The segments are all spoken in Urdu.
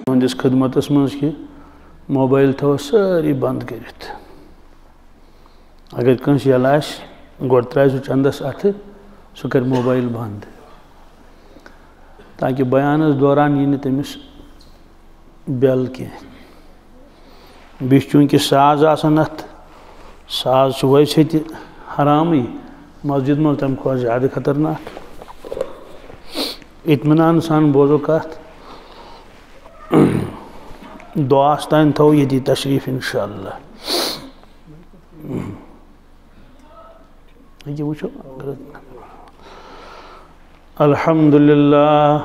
تہنٛدِس خدمتس منٛز کہ موبائل تھو ساری بند کٔرِتھ اگر کٲنٛسہِ یلہٕ آسہِ گۄڈٕ ترٛایہِ سُہ چندس اَتھٕ سُہ کَرِ موبائل بند تاکہ بیانس دوران یی نہٕ تٔمِس بٮ۪ل کینٛہہ بیٚیہِ چوٗنٛکہِ ساز آسان اَتھ ساز چھُ ویسے تہِ حرامٕے مسجد منٛز تَمہِ کھۄتہٕ زیادٕ خطرناک اطمینان سان بوزو کتھ دعاس تام تھو ییٚتی تشریف انشاءاللہ وٕچھو الحمدللہ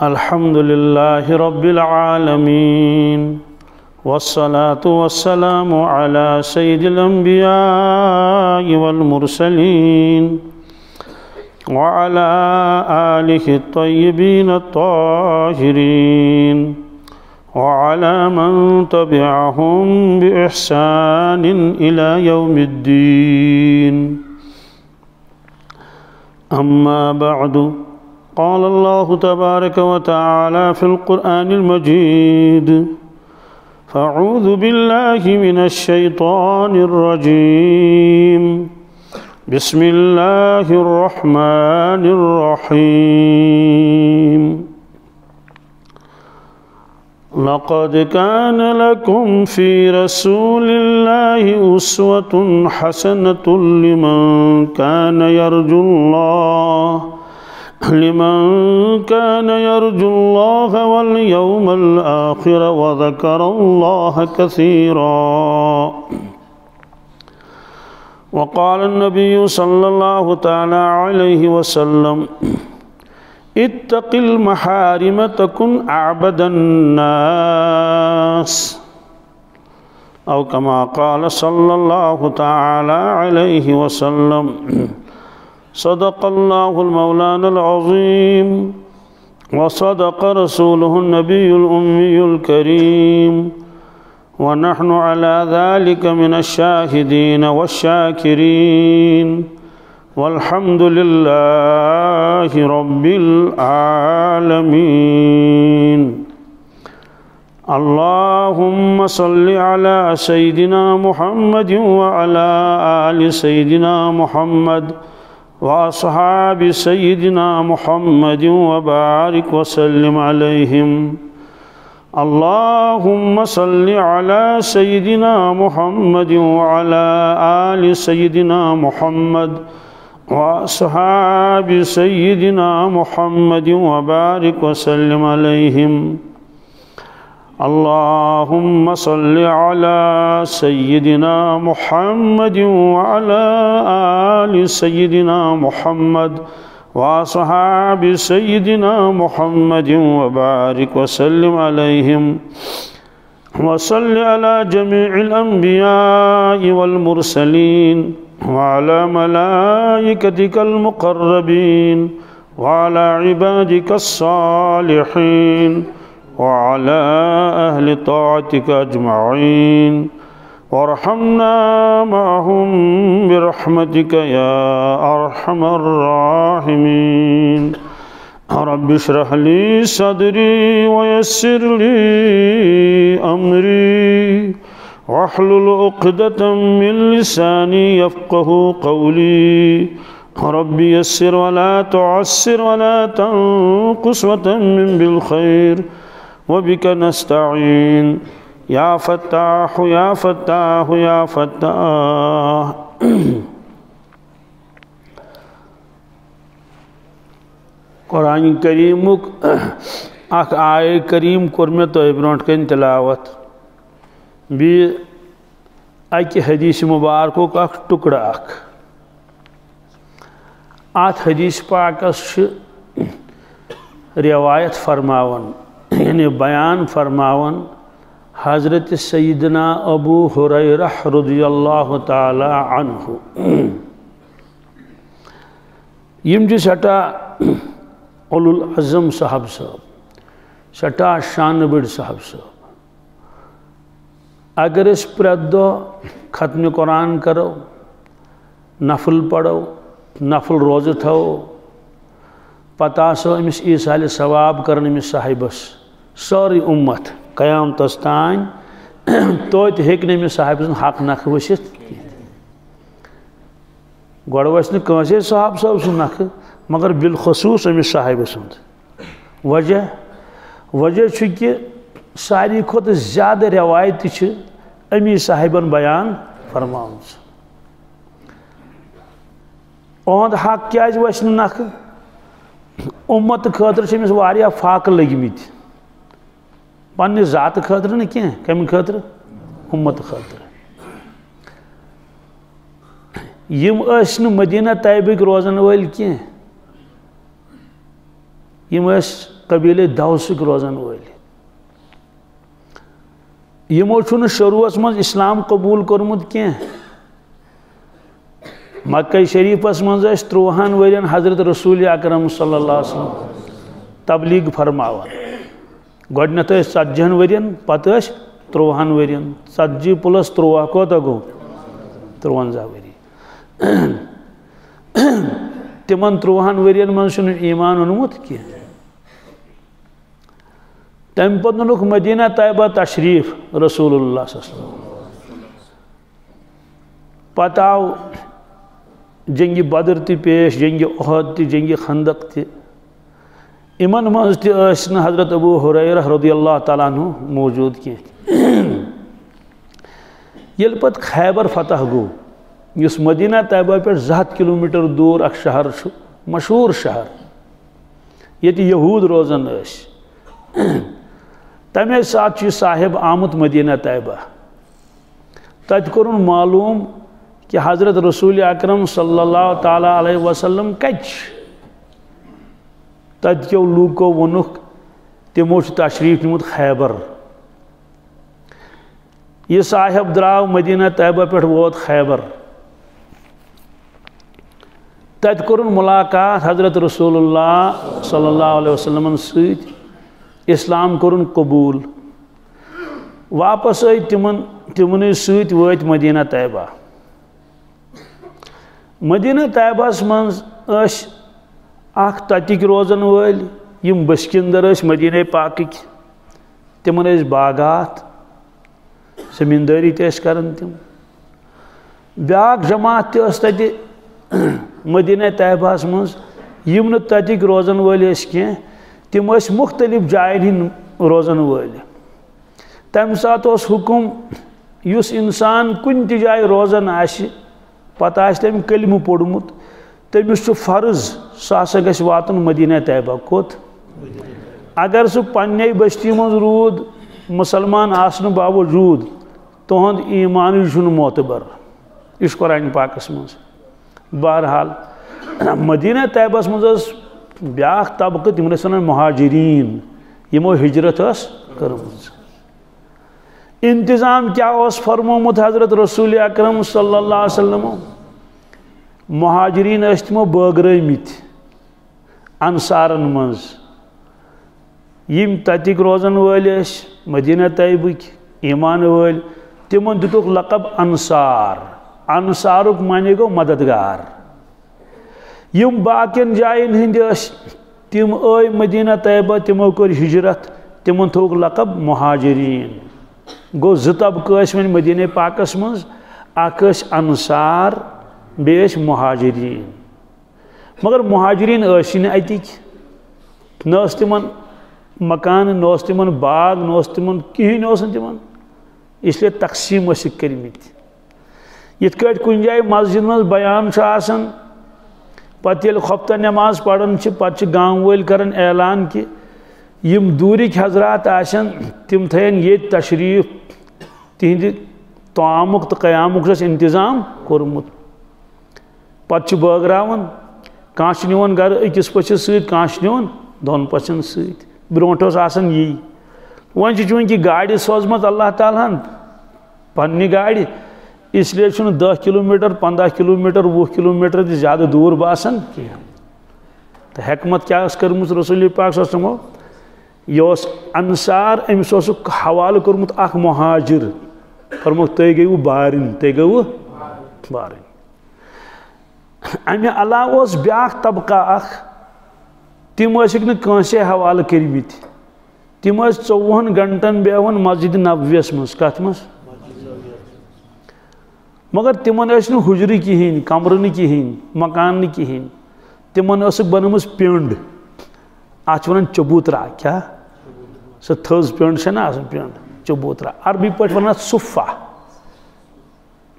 الحمدللہ رب العالمین والصلاة والسلام على سيد الأنبياء والمرسلين وعلى آله الطيبين الطاهرين وعلى من تبعهم بإحسان إلى يوم الدين أما بعد قال الله تبارك وتعالى في القرآن المجيد فأعوذ بالله من الشيطان الرجيم بسم الله الرحمن الرحيم لقد كان لكم في رسول الله أسوة حسنة لمن كان يرجو الله واليوم الآخر وذكر الله كثيرا وقال النبي صلى الله تعالى عليه وسلم اتق المحارم تكن أعبد الناس أو كما قال صلى الله تعالى عليه وسلم صدق الله المولان العظيم وصدق رسوله النبي الأمي الكريم ونحن على ذلك من الشاهدين والشاكرين والحمد لله رب العالمين اللهم صل على سيدنا محمد وعلى آل سيدنا محمد وأصحاب سيدنا محمد وبارك وسلم عليهم اللهم صل على سيدنا محمد وعلى آل سيدنا محمد وأصحاب سيدنا محمد وبارك وسلم عليهم اللهم صل على سيدنا محمد وعلى آل سيدنا محمد وأصحاب سيدنا محمد وبارك وسلم عليهم وصل على جميع الأنبياء والمرسلين وعلى ملائكتك المقربين وعلى عبادك الصالحين وعلى أهل طاعتك أجمعين وارحمنا معهم برحمتك يا أرحم الراحمين رب اشرح لي صدري ويسر لي أمري واحلل عقدة من لساني يفقه قولي رب يسر ولا تعسر ولا تنقص وتمم بالخير وبك نستعين يا فتاح يا فتاح يا فتاح قرآن کریم اخ آئے کریم کور میں تو برونٹ کن تلاوت بی اکی حدیث مبارکو کا ٹکڑا اخ آت حدیث پاکس روایت فرماون یعنی بیان فرماون حضرت سیدنا ابو ہریرہ رضی اللہ تعالی عنہ یم جی سٹا اولو العظم صاحب سٹا شان بڑ صاحب اگر اس پرت دو ختم قرآن کرو نفل پڑھو نفل روز تھو پتہ سو امس ایصال ثواب کرن امس صاحبس ساری امت قیامتس تان توت ہیک نہ أمس صاحب سن حق نکھ ؤسِتھ گۄڈٕ وَسہِ نہٕ کٲنٛسے صاحب صٲب سُنٛد نکھٕ مگر بالخصوٗص أمس صاحبہ سُنٛد وجہ چھُ کہ ساروی کھۄتہٕ زیادٕ روایتہِ چھِ أمی صاحبن بیان فرماومٕژ اُہُنٛد حق کیٛازِ وَسہِ نہٕ نکھٕ اُمت خٲطرٕ چھِ أمِس واریاہ فاقہٕ لٔگۍمٕتۍ پننہِ ذاتہٕ خٲطرٕ نہٕ کینٛہہ کَمہِ خٲطرٕ اُمت خٲطرٕ یِم ٲسۍ نہٕ مدیٖنہ طیبٕکۍ روزن وٲلۍ کینٛہہ یِم ٲسۍ قبیٖلے دوسٕکۍ روزن وٲلۍ یِمو چھُنہٕ شروٗعس منٛز اِسلام قبوٗل کوٚرمُت کینٛہہ مکہ شریٖفس منٛز ٲسۍ 13 ؤرین حضرت رسول اکرم صلی اللہ علیہ وسلم تبلیغ فرماوان گۄڈٕنیتھ ٲسۍ 40 ؤرین پتہٕ ٲسۍ 13 ؤرین 40 + 13 کوتاہ گوٚو 53 ؤری تمن 13 ؤرین منٛز چھُنہٕ ایٖمان اوٚنمُت کینٛہہ تمہِ پتہٕ اوٚنُکھ مدیٖنہ طیبہ تشریٖف رسول اللہ صلی اللہ علیہ وسلم پتہٕ آو جنگہِ بدر تہِ پیش جنگہِ احد تہِ جنگہِ خندق تہِ یِمن منٛز تہِ ٲسۍ نہٕ حضرت ابو ہریرہ رضی اللہ تعالیٰ عنہ موجوٗد کینٛہہ ییٚلہِ پتہٕ خیبر فتح گوٚو یُس مدیٖنہ طیبہ پٮ۪ٹھ 200 کِلوٗمیٖٹر دوٗر اکھ شہر چھُ مشہوٗر شہر ییٚتہِ یہوٗد روزان ٲسۍ تمے ساتہٕ چھُ یہِ صاحب آمُت مدیٖنہ طیبہ تتہِ کوٚرُن معلوٗم کہ حضرت رسول اکرم صلی اللہ تعالیٰ علیہ وسلم کتہِ چھِ تتہِ کیو لوٗکو ووٚنُکھ تِمو چھُ تشریٖف نیوٗمُت خیبر یہِ صاحب درٛاو مدیٖنہ طیبہ پٮ۪ٹھ ووت خیبر تتہِ کوٚرُن مُلاقات حضرت رسول اللہ صلی اللہ علیہ وسلمن سۭتۍ اسلام کوٚرُن قبوٗل واپس آے تِمنٕے سۭتۍ وٲتۍ مدیٖنہ طیبہ مدیٖنہ طیبہس منٛز ٲسۍ اکھ تتِکۍ روزن وٲلۍ یِم بسکِندر ٲسۍ مدیٖنہ پاکٕکۍ تِمن ٲسۍ باغات زٔمیٖندٲری تہِ ٲسۍ کران تِم بیٛاکھ جماعت تہِ ٲس تتہِ مدیٖنہ طیبہس منٛز یِم نہٕ تتِکۍ روزن وٲلۍ ٲسۍ کینٛہہ تِم ٲسۍ مختلف جاین ہٕنٛدۍ روزن وٲلۍ تمہِ ساتہٕ اوس حُکُم یُس انسان کُنہِ تہِ جایہِ روزان آسہِ پتہٕ آسہِ تٔمۍ کلمہٕ پوٚرمُت تٔمِس چھُ فرض سُہ ہسا گژھِ واتُن مدیٖنہ طیبہ کوٚت اگر سُہ پننہِ بستی منٛز روٗد مُسلمان آسنہٕ باوجوٗد تُہُنٛد ایٖمانٕے چھُنہٕ معتبر یہِ چھُ قرآنِ پاکس منٛز بہرحال مدیٖنہ طیبہس منٛز ٲس بیٛاکھ طبقہٕ تِمن ٲسۍ ونان مہاجریٖن یِمو ہجرت ٲس کٔرمٕژ انتظام کیٛاہ اوس فرمومُت حضرت رسول اکرم صلی اللہ علیہ وسلمو مہاجریٖن ٲسۍ تِمو بٲگرٲومٕتۍ انصارن منٛز یِم تتِکۍ روزن وٲلۍ ٲسۍ مدیٖنہ طیبٕکۍ ایٖمان وٲلۍ تِمن دِتُکھ لقب انصار انصارُک معنی گوٚو مددگار یِم باقین جاین ہٕنٛدۍ ٲسۍ تِم آے مدیٖنہ طیبہ تِمو کٔر ہجرت تِمن تھوٚوُکھ لقب مہاجریٖن گوٚو 2 طبقہٕ ٲسۍ وۄنۍ مدیٖنہ پاکس منٛز اکھ ٲسۍ انصار بیٚیہِ ٲسۍ مہاجریٖن مگر مہاجریٖن ٲسی نہٕ اَتِکۍ نہ ٲس تِمن مکانہٕ نہ اوس تِمن باغ نہ اوس تِمن کِہیٖنۍ اوس نہٕ تِمن اس لیے تقسیٖم ٲسِکھ کٔرمٕتۍ یِتھ کٲٹھۍ کُنہِ جایہِ مسجد منٛز بیان چھُ آسان پتہٕ ییٚلہِ خۄفتہ نٮ۪ماز پران چھِ پتہٕ چھِ گامہٕ وٲلۍ کران اعلان کہِ یِم دوٗرِکۍ حضرات آسن تِم تھٲیِن ییٚتہِ تشریٖف تِہنٛدِ طعامُک تہٕ قیامُک چھُ اَسہِ انتظام کوٚرمُت پتہٕ چھِ بٲگراوان کانٛہہ چھُ نِوان گرٕ أکِس پٔژھِس سۭتۍ کانٛہہ چھُ نِوان 2 پٔژھٮ۪ن سۭتۍ برونٛٹھ اوس آسان یی وۄنۍ چھِ چوٗنٛکہِ گاڑِ سوزمژ اللہ تعالیٰ ہن پننہِ گاڑِ اس لیے چھُنہٕ 10 کِلوٗمیٖٹر 15 کِلوٗمیٖٹر 20 کِلوٗمیٖٹر تہِ زیادٕ دوٗر باسان کینٛہہ تہٕ حکمت کیٛاہ ٲس کٔرمٕژ رسول پاک صلی اللہ علیہ وسلمو یہِ اوس انصار أمِس اوسُکھ حوالہٕ کوٚرمُت اکھ مہاجر فرموکھ تُہۍ گٔیوٕ بارٕنۍ امہِ علاوٕ اوس بیٛاکھ طبقہ اکھ تِم ٲسِکھ نہٕ کٲنٛسے حوالہٕ کٔرمٕتۍ تم 24 گھنٹن بیہون مسجد نبویس مز کت مز مگر تمن نہ حجری کہین کمرہ نہ کہین مکان نہ کہین تمن بنمس پینڈ ات ونان چبوترا کیا سو تھز پینڈ سے نا پینڈ چبوترا عربی پہ ونان صفہ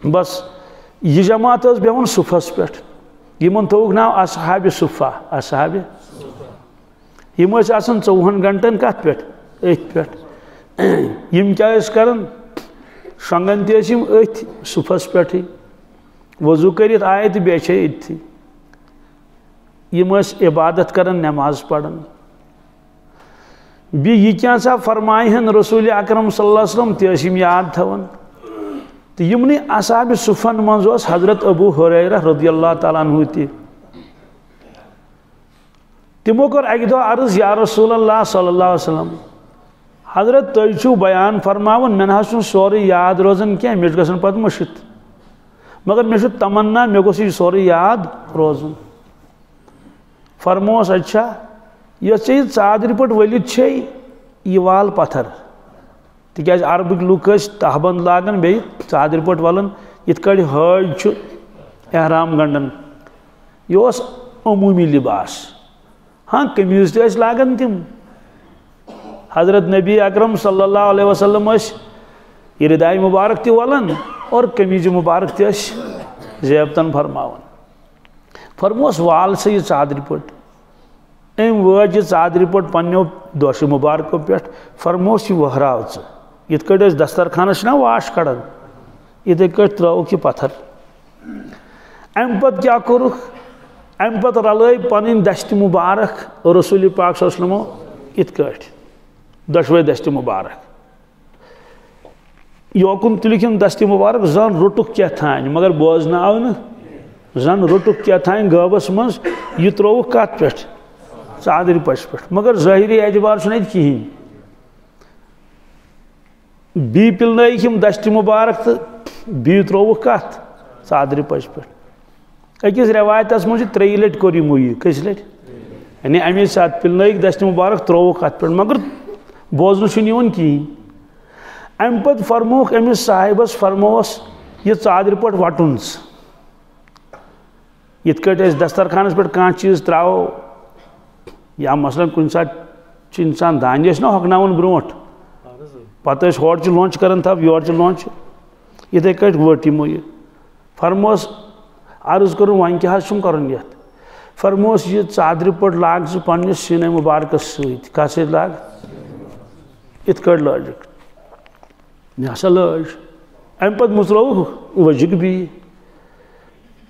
بس یہ جماعت بیہون صفس پہ یمن تھوک ناو اصحاب صفہ اصحاب یم 24 گھنٹن کت پہ ات پہ یم کیا کرن شونگن تم ات صفس پہ وضو کرت آئے تو بیچے اتھی یم عبادت کرن نماز پڑھن یہ کیا سا فرمائے ہن رسول اکرم صلی اللہ علیہ وسلم تم یاد تھون تو یمنی اصحاب صفن مز حضرت ابو ہریرہ رضی اللہ تعالیٰ عنہ تہ تمو کر اکہ دہ عرض یا رسول اللہ صلی اللہ علیہ وسلم حضرت تُہۍ چھو بیان فرماون مے نہ سورے یاد روزان کی مے گژھن پتہ مشت مگر مے تمنا مے گوٚژھ یہ سورے یاد روزن فرموس اچھا یہ ژادر پٹ ولت چھ یہ وال پتھر تکیاز عربک لوک تہبند لاگان بی ژادر پٹ ولن یت کڑ حج احرام گنڈن یہ عمومی لباس ہاں قمیض تہ لاگان تم حضرت نبی اکرم صلی اللہ علیہ وسلم یہ ردائے مبارک تہ ولن اور قمیض مبارک تہ زیبتن فرماون فرموس وال سے یہ ژادر پٹ ام وج یہ ژادر پٹ پنو دوش مبارکو پہ فرموس یہ وہراو یت کٹ دسترخانس نا واش کڑان اتھے کٹ تروک یہ پتھر ام پت کیا کورک ام پت رلے پن دست مبارک رسول پاک صلی اللہ علیہ وسلم ات کٹ دشوے دست مبارک یوکن تلکن دست مبارک زن روٹک کیا تھان مگر بوزن آو نا زن روٹک کیا تھان غابس مز یہ تروک کت پہ ژادر پش پہ مگر ظاہری اعتبار چھُنہٕ کہین بی پلنائک دست مبارک تو بی تروک کت ژادر پش پہ اکس روایتس مجھ 3 لٹ کور یہ کس لٹ یعنی امی سات پلنائک دست مبارک تروک کت پہ مگر بوزن چھُنہٕ کہین ام پت فرموک امس صاحبس فرموس یہ ژادر پٹ وٹن یت کٹ دسترخانس پہ کھانا چیز تراو یا مثلا کن سات انسان دانہ نا ہۄکھناون برونٹ پتہ ہور لونچ کران تھو یور لونچ اتھے کٹ وٹ یمو یہ فرموس عرض کرن وۄنۍ کیٛاہ حظ چھُم کرُن یتھ فرموس یہ ژادر پٹ لاگ ژٕ پننس سینے مبارکس سۭتۍ کتھ سۭتۍ لاگ ات کٹ لٲجِکھ مےٚ ہسا لٲج امہِ پتہٕ مُژرووُکھ ؤجِکھ بیٚیہِ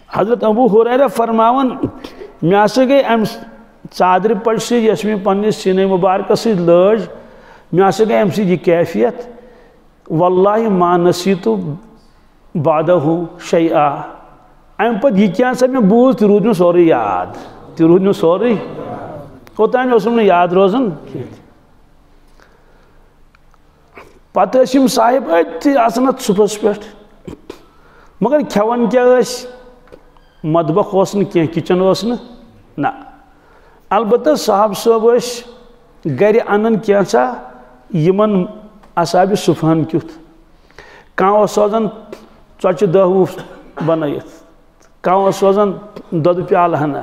حضرت ابو ہریرہ فرماون مےٚ ہسا گٔے امہِ ژادر پٹ سۭتۍ یۄس مےٚ پننس سینے مبارکس سۭتۍ لٲج مےٚ ہسا گٔے امہِ سۭتۍ یہِ کیفیت واللہ ما نسیتو بعدہ شیئا امہِ پتہٕ یہِ کیٛاہ سا مےٚ بوٗز تہِ روٗد مےٚ سورُے یاد تہِ روٗد مےٚ سورُے اوٚتانۍ اوسُم نہٕ یاد روزان کینٛہہ پتہٕ ٲسۍ یِم صاحب أتھی آسان اتھ صُبحس پٮ۪ٹھ مگر کھٮ۪وان کیٛاہ ٲسۍ مطبخ اوس نہٕ کینٛہہ کِچن اوس نہٕ نہ البتہ صاحب صٲب ٲسۍ گرِ انان کینٛژھا یِمن اصحابِ صُفہن کیُتھ کانٛہہ اوس سوزان ژۄچہِ 10-20 بنٲیِتھ کانٛہہ اوس سوزان دۄدٕ پیالہٕ ہنا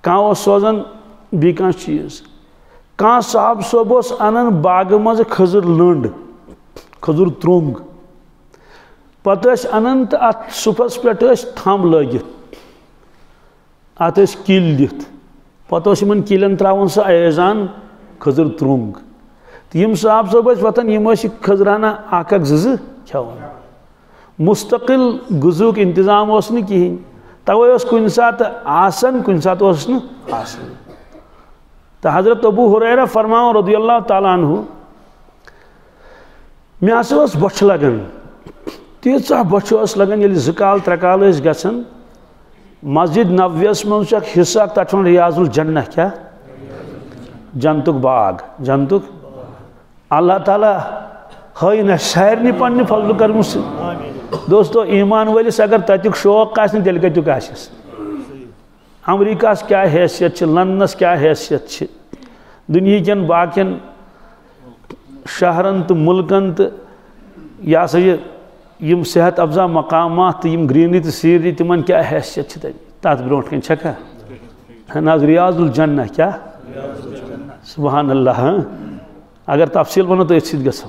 کانٛہہ اوس سوزان بیٚیہِ کانٛہہ چیٖز کانٛہہ صاحب صٲب اوس انان باغہٕ منٛزٕ کھٔزٕر لٔنٛڈ کھٔزٕر ترٛوٚنٛگ پتہٕ ٲسۍ انان تہٕ اتھ صُبحس پٮ۪ٹھ ٲسۍ تھم لٲگِتھ اتھ ٲسۍ کِلۍ دِتھ پتہٕ اوس یِمن کِلٮ۪ن تراوان سُہ ایزان کھٔزٕر ترٛوٚنٛگ تہٕ یِم صاحب صٲب ٲسۍ وۄتھان یِم ٲسۍ یہِ کھٔزرانہ اکھ 2 کھٮ۪وان مستقل غذہُک انتظام اوس نہٕ کِہیٖنۍ توے اوس کُنہِ ساتہٕ آسان کُنہِ ساتہٕ اوس نہٕ آسان تہٕ حضرت ابو ہریرہ فرماون رضی اللہ تعالیٰ عنہ مےٚ ہسا ٲس بۄچھِ لگان تیٖژاہ بۄچھِ ٲس لگان ییٚلہِ 2 کال 3 کال ٲسۍ گژھان مسجد نبویس منٛز چھُ اکھ حصہٕ اکھ تتھ چھُ ریاض الجنہ کیٛاہ جنتُک باغ جنتُک اللہ تعالیٰ ہٲیِن اَسہِ سارنٕے پننہِ فضلہٕ کرمہٕ سۭتۍ دوستو ایمان وٲلِس اگر تتیُک شوق آسہِ نہٕ تیٚلہِ کتیُک آسٮ۪س امریکہس کیٛاہ حیثیت چھِ لندنس کیٛاہ حیثیت چھِ دُنہیٖکٮ۪ن باقین شہرن تو ملکن تو یہ سا یہ صحت افزا مقامات تو گرینری تو سیری تمن کیا حیثیت تات برونٹ کن چھکا ناز ریاض الجنہ کیا سبحان اللہ اگر تفصیل ونو تو اتھ گھو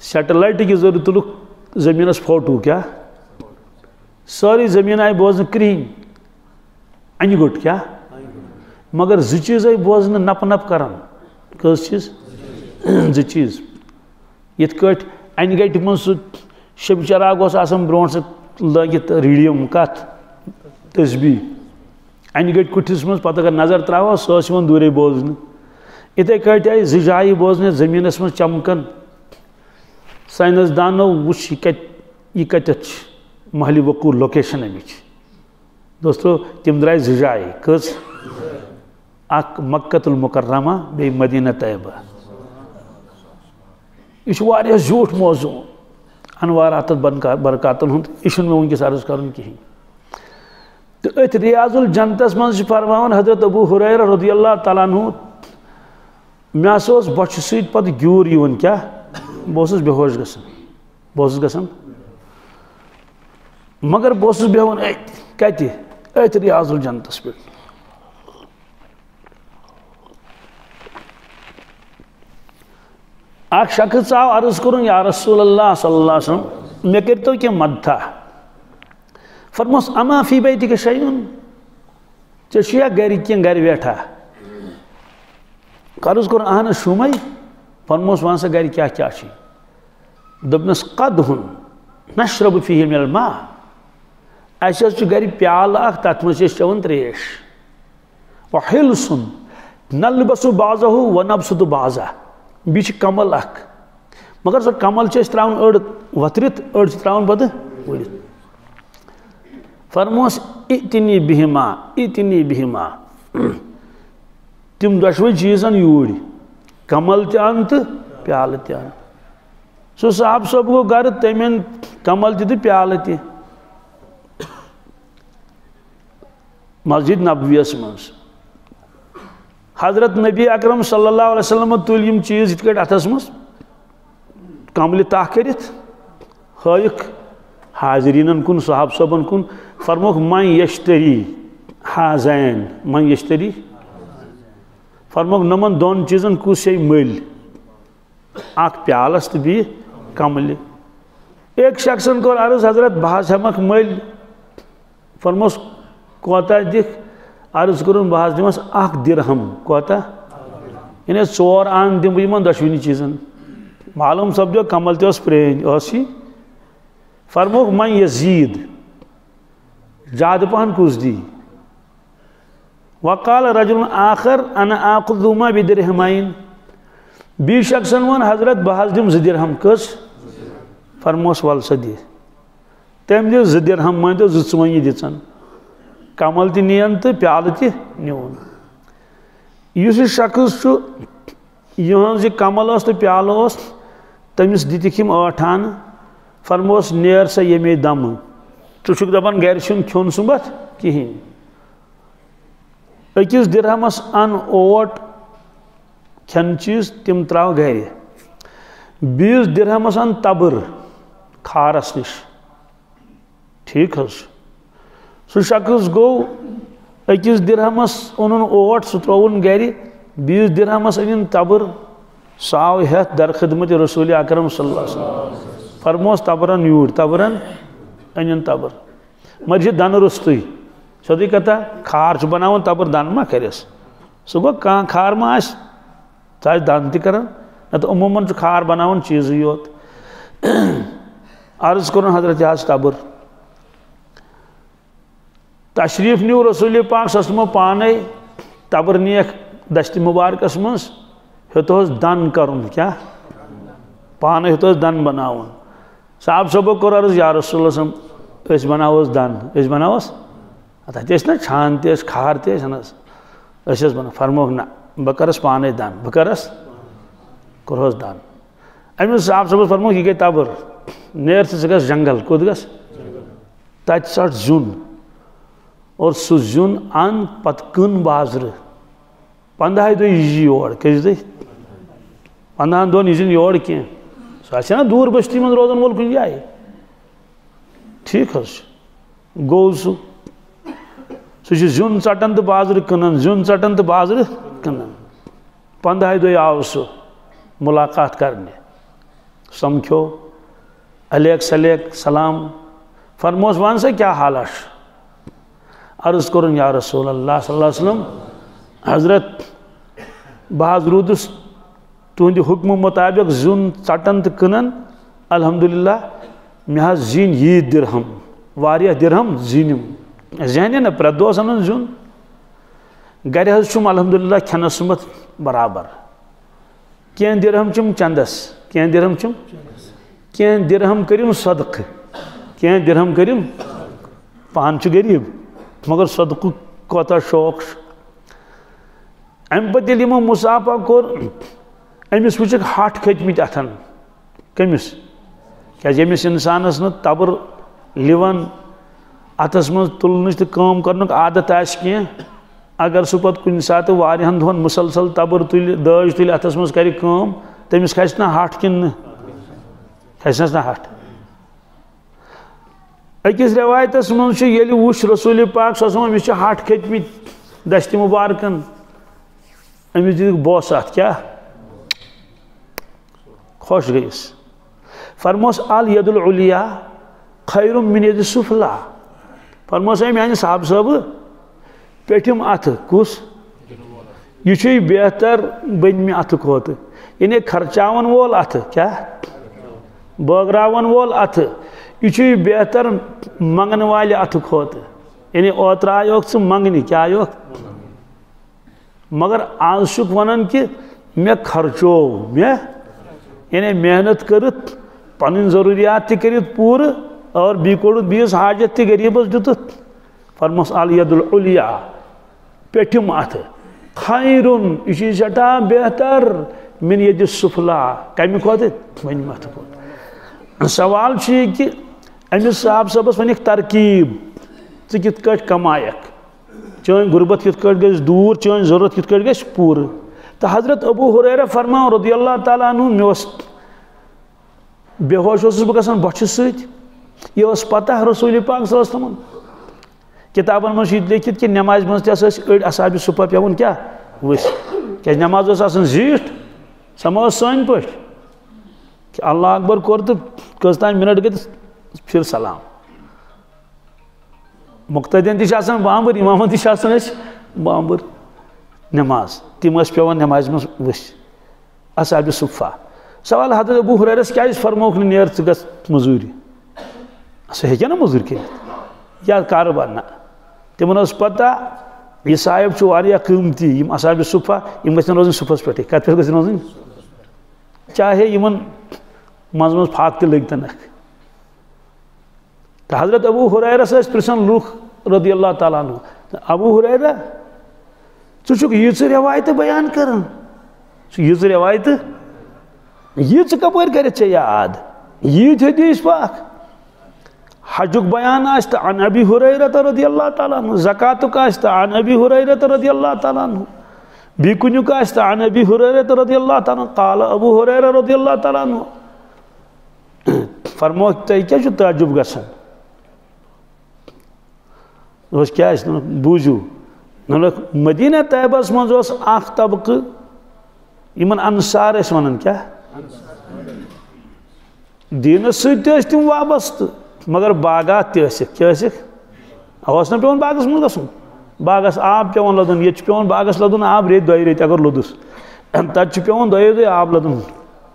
سیٹلائٹ کی ذریعہ تلک زمین فوٹو کیا ساری زمین آئی بوزن کرہین انہ گٹ کیا مگر زٕ چیز آئی بوزن نپ نپ کران کس چیز زٕ چیز یت کٹ انہ گٹہ من سہ شب چراغ آسان برونٹ سہ لگت ریڈیم کت تسبیح انہ گٹہ کٹھس من پتہ اگر نظر تراو سہ دورے بوزن اتھے کٹ آئی زٕ جایہِ بوزن زمینس من چمکن سائنس دانو وچ یہ کتت محل وقوع لوکیشن امچ دوستو تم درائے زٕ جایہِ کس اک مکۃ المکرمہ بی مدینہ طیبہ یہ زیوٹھ موضوع انوارات برکاتن ہند یہ میں ونکس عرض کرن کہین تو ات ریاض الجنتس من فرمان حضرت ابو ہریرہ رضی اللہ تعالیٰ عنہ مے ہسا بچہ سیت پتہ گیور یون کیا بہت بے ہوش گژھان مگر بہت بیہون ات ریاض الجنتس پہ اخ شخص آو عرض کرن یا رسول اللہ صلی اللہ علیہ وسلم مے کرتو کہ مدتھا فرموس اما فی بیتک شیئن ژےٚ گھر کینٛہہ گھر بیٹھا عرض کرن اہن شومے فرموس وان سا گھر کیا کیا چھی دوٚپنس قدہن نشرب فیہ من الماء اسہِ حظ چھُ گھرِ پیالہٕ اکھ تتھ منٛز چھِ أسۍ چٮ۪وان تریش وحلسن نلبس بعضہ ونبسط بعضہ بیچ کمل اخ مگر سو کمل چھ تراون اڑ وترت اڑ چھ تراون بد وڑت فرموس اتنی بہما تم دشوئی چیزن یوڑ کمل تان تو پیالہ تان سو صاحب صاحب گو گھر تمین کمل تہ پیالہ تہ مسجد نبویس مز حضرت نبی اکرم صلی اللہ علیہ وسلم تل یم چیز یت کٹ اتھس مز کمل تہ کرت ہائک حاضرین کن صحاب صبن کن فرموک من یشتری حاضین من یشتری فرموک نمن دون چیزن کس شی مل اک پیالس تو بی کمل ایک شخصن کور عرض حضرت بہت ہمک مل فرموس کوتا دکھ عرض کرن بہت دمس اک درہم کوتا یعنی ژور آن دم بہ دشوینی چیزن معلوم سپدو کمل تہ پرین اسی فرموک من یزید زیادہ پہن کس دی وقال رجل آخر انا آخذهما بدرہمین بی شخصن ون حضرت بہت دم زٕ درہم کس فرموس ول سا دی تم دِ زٕ درہم مان تو زٕ ژونی دِژن کمل تہ نین تو پیالہ تہ نیون اس شخص یہ کمل اس تو پیالہ اس تمس دتک یم 8 آنہ فرموس نیر سا یمے دم ژٕ دپان گھر چھُنہٕ کھیوٚن سُمبتھ کہین أکِس درہمس ان اوٹ کھٮ۪ن چیز تم تراو گھر بیس درہمس ان تبر کھارس نش ٹھیک حظ سُہ شخص گو أکِس درہمس اونُن اوٹ سُہ ترٛووُن گھرِ بیس درہمس أنِن تبر سُہ آو ہٮ۪تھ در خدمت رسول اکرم صلی اللہ علیہ وسلم فرموس تبرن یوٗرۍ تبرن أنِن تبر مگر یہ دن رُستٕے سیوٚدُے کتھا کھار چھُ بناوان تبر دن ما کرس سُہ گوٚو کانٛہہ کھار ما آسہِ سُہ آسہِ دن تہِ کران نتہٕ عموٗمن چھُ کھار بناوان چیٖزٕے یوت عرض کوٚرُن حضرت حظ تبر تشریف نیو رسول پاک صلی اللہ علیہ وسلم پانے تبر نیک دشت مبارکس مز ہیوتوس دن کرن کیا پانے ہیوتوس دن بناون صاحب صبح کور عرض یا رسول اللہ صلی اللہ علیہ وسلم اس بناوس دن اس بناوس اتھا تیس نا چھان تیس کھار تیس اس بنا فرموک نا بکرس پانے دن بکرس کرہوس دن امی صاحب صبح فرموک یہ گئی تبر نیر سے گس جنگل کود گس تت سٹ زون اور سہ زیون ان پت کن بازر 15 دہ یور کس دہ 15 دۄہن یہِ یور کینٛہہ سُہ آسہِ نا دوٗر بستی منٛز روزان وول کُنہِ جایہِ ٹھیٖک حظ چھُ گوٚو سُہ چھُ زیُن ژٹان تہٕ بازرٕ کٕنان زیُن ژٹان تہٕ بازرٕ کٕنان 15 دۄہہِ آو سُہ مُلاقات کرنہِ سمکھیو علیک سلیک سلام فرموس وَن سا کیٛاہ حالہ چھُ عرض کوٚرُن یا رسول اللہ صلی اللہ علیہ وسلم حضرت بہٕ حظ روٗدُس تُہنٛدِ حُکمہٕ مُطابق زیُن ژٹان تہٕ کٕنان الحمدللہ مےٚ حظ زیٖنۍ ییٖتۍ دِرہم واریاہ دِرہم زیٖنِم زینہِ نا پرٛٮ۪تھ دۄہ اوس اَنان زیُن گرِ حظ چھُم الحمدللہ کھٮ۪نس سُمتھ برابر کینٛہہ دِرہم چھِم چندس کینٛہہ دِرہم چھِم کینٛہہ دِرہم کٔرِم صدقہٕ کینٛہہ دِرہم کٔرِم پانہٕ چھُ غریٖب مگر صدقُک کوتاہ شوق چھُ اَمہِ پتہٕ ییٚلہِ یِمو مُسافہ کوٚر أمِس وٕچھکھ ہٹھ کھٔتۍمٕتۍ اَتھن کٔمِس کیٛازِ ییٚمِس اِنسانس نہٕ تبر لِوان اَتھس منٛز تُلنٕچ تہٕ کٲم کرنُک عادت آسہِ کینٛہہ اگر سُہ پتہٕ کُنہِ ساتہٕ واریاہن دۄہن مُسلسل تبر تُلہِ دٲج تُلہِ اَتھس منٛز کرِ کٲم تٔمِس کھسہِ نا ہٹھ کِنہٕ نہٕ کھسنس نا ہٹھ أکِس رٮ۪وایتس منٛز چھُ ییٚلہِ وُچھ رسوٗلِ پاک صلی اللہ علیہ وسلم أمِس چھِ ہٹھ کھٔتۍمٕتۍ دستہِ مُبارکن أمِس دِتِکھ بوسہٕ اَتھ کیٛاہ خۄش گٔیِس فرموس ال ید العلیا خیرُم من ید السفلا فرموس ہے میانہِ صاحب صٲبہٕ پیٚٹھِم اَتھٕ کُس یہِ چھُے بہتر بٔنمہِ اَتھٕ کھۄتہٕ یعنی خرچاون وول اَتھٕ کیٛاہ بٲگراون وول اَتھٕ یہِ چھُے بہتر منگن والہِ اَتھٕ کھۄتہٕ یعنی اوترٕ آیوکھ ژٕ منگنہِ کیٛاہ آیوکھ مگر آز چھُکھ ونان کہِ مےٚ خرچوو مےٚ یعنی محنت کٔرِتھ پنٕنۍ ضروٗریات تہِ کٔرِتھ پوٗرٕ اور بیٚیہِ کوٚڑُتھ بیٚیِس حاجت تہِ غریٖبس دِتُتھ فرموس ال ید العلیا پیٚٹھِم اَتھٕ خیرُن یہِ چھُے سٮ۪ٹھاہ بہتر من ید السفلا کمہِ کھۄتہٕ بٔنمہِ اَتھٕ کھۄتہٕ سوال چھُ یہِ کہِ أمِس صاحب صٲبس ونِکھ ترکیٖب ژٕ کِتھ کٲٹھۍ کمایکھ چٲنۍ غُربت کِتھ کٲٹھۍ گژھِ دوٗر چٲنۍ ضروٗرت کِتھ کٲٹھۍ گژھِ پوٗرٕ تہٕ حضرت ابوٗ ہُریرہ فرماوان رضی اللہ تعالیٰ عنہ مےٚ اوس بے ہوش اوسُس بہٕ گژھان بۄچھِ سۭتۍ یہِ ٲس پتہ رسوٗلِ پاک صلی اللہ علیہ وسلم کِتابن منٛز چھُ یہِ لیکھِتھ کہِ نٮ۪مازِ منٛز تہِ ہسا ٲسۍ أڑۍ اصحابِ صُبح پٮ۪وان کیٛاہ ؤسۍ کیٛازِ نٮ۪ماز ٲس آسان زیٖٹھ سۄ ما ٲس سٲنۍ پٲٹھۍ کہِ اللہ اکبر کوٚر تہٕ کٔژتام مِنٹ گٔے تہٕ پھِر سلام مُقتدین تہِ چھِ آسان بامبر اِمامن تہِ چھِ آسان أسۍ بامبر نٮ۪ماز تِم ٲسۍ پٮ۪وان نٮ۪مازِ منٛز ؤسۍ اصحابِ صُبح سوال حضرت ابوٗ ہُریرس کیٛازِ فرمووُکھ نہٕ نیر ژٕ گژھ موٚزوٗرِ سُہ ہیٚکہِ نا موٚزوٗرۍ کٔرِتھ یا کاروبار نہ تِمن ٲس پتہ یہِ صاحب چھُ واریاہ قۭمتی یِم اصحابِ صُبح یِم گژھن روزٕنۍ صُبحس پٮ۪ٹھٕے کتھ پٮ۪ٹھ گژھن روزٕنۍ چاہے یِمن منٛزٕ منٛزٕ پھاکھ تہِ لٔگتنکھ تہٕ حضرت ابوٗ ہُریرس ٲسۍ پرژھان لُکھ رضی اللہ تعالیٰ عنہ ابوٗ ہُریرہ ژٕ چھُکھ ییٖژٕ رٮ۪وایتہٕ بیان کران ژٕ ییٖژٕ رٮ۪وایتہٕ ییٖژٕ کپٲرۍ کٔرِتھ ژےٚ یاد ییٖتۍ حدیٖث پاک حجُک بیان آسہِ تہٕ عن ابی ہُریرہ رضی اللہ تعالیٰ عنہ زکاتُک آسہِ تہٕ عن ابی ہُریرہ رضی اللہ تعالیٰ عنہ بیٚیہِ کُنیُک آسہِ تہٕ عن ابی ہُریرہ رضی اللہ تعالیٰ عنہ قال ابوٗ ہُریرہ رضی اللہ تعالیٰ عنہ فرمووُکھ تۄہہِ کیٛاہ چھُ تعجُب گژھان دوٚپُس کیٛاہ ٲسۍ بوٗزِو دوٚپُکھ مدیٖنہ طیبس منٛز اوس اکھ طبقہٕ یِمن انصار ٲسۍ ونان کیٛاہ دیٖنس سۭتۍ تہِ ٲسۍ تِم وابستہٕ مگر باغات تہِ ٲسِکھ کیٛاہ ٲسِکھ اوس نہ پیٚوان باغس منٛز گژھُن باغس آب پیٚوان لدُن ییٚتہِ چھُ پیٚوان باغس لدُن آب رٮ۪تۍ دۄیہِ رٮ۪تۍ اگر لوٚدُس تتہِ چھُ پیٚوان دۄیے دۄہہِ آب لدُن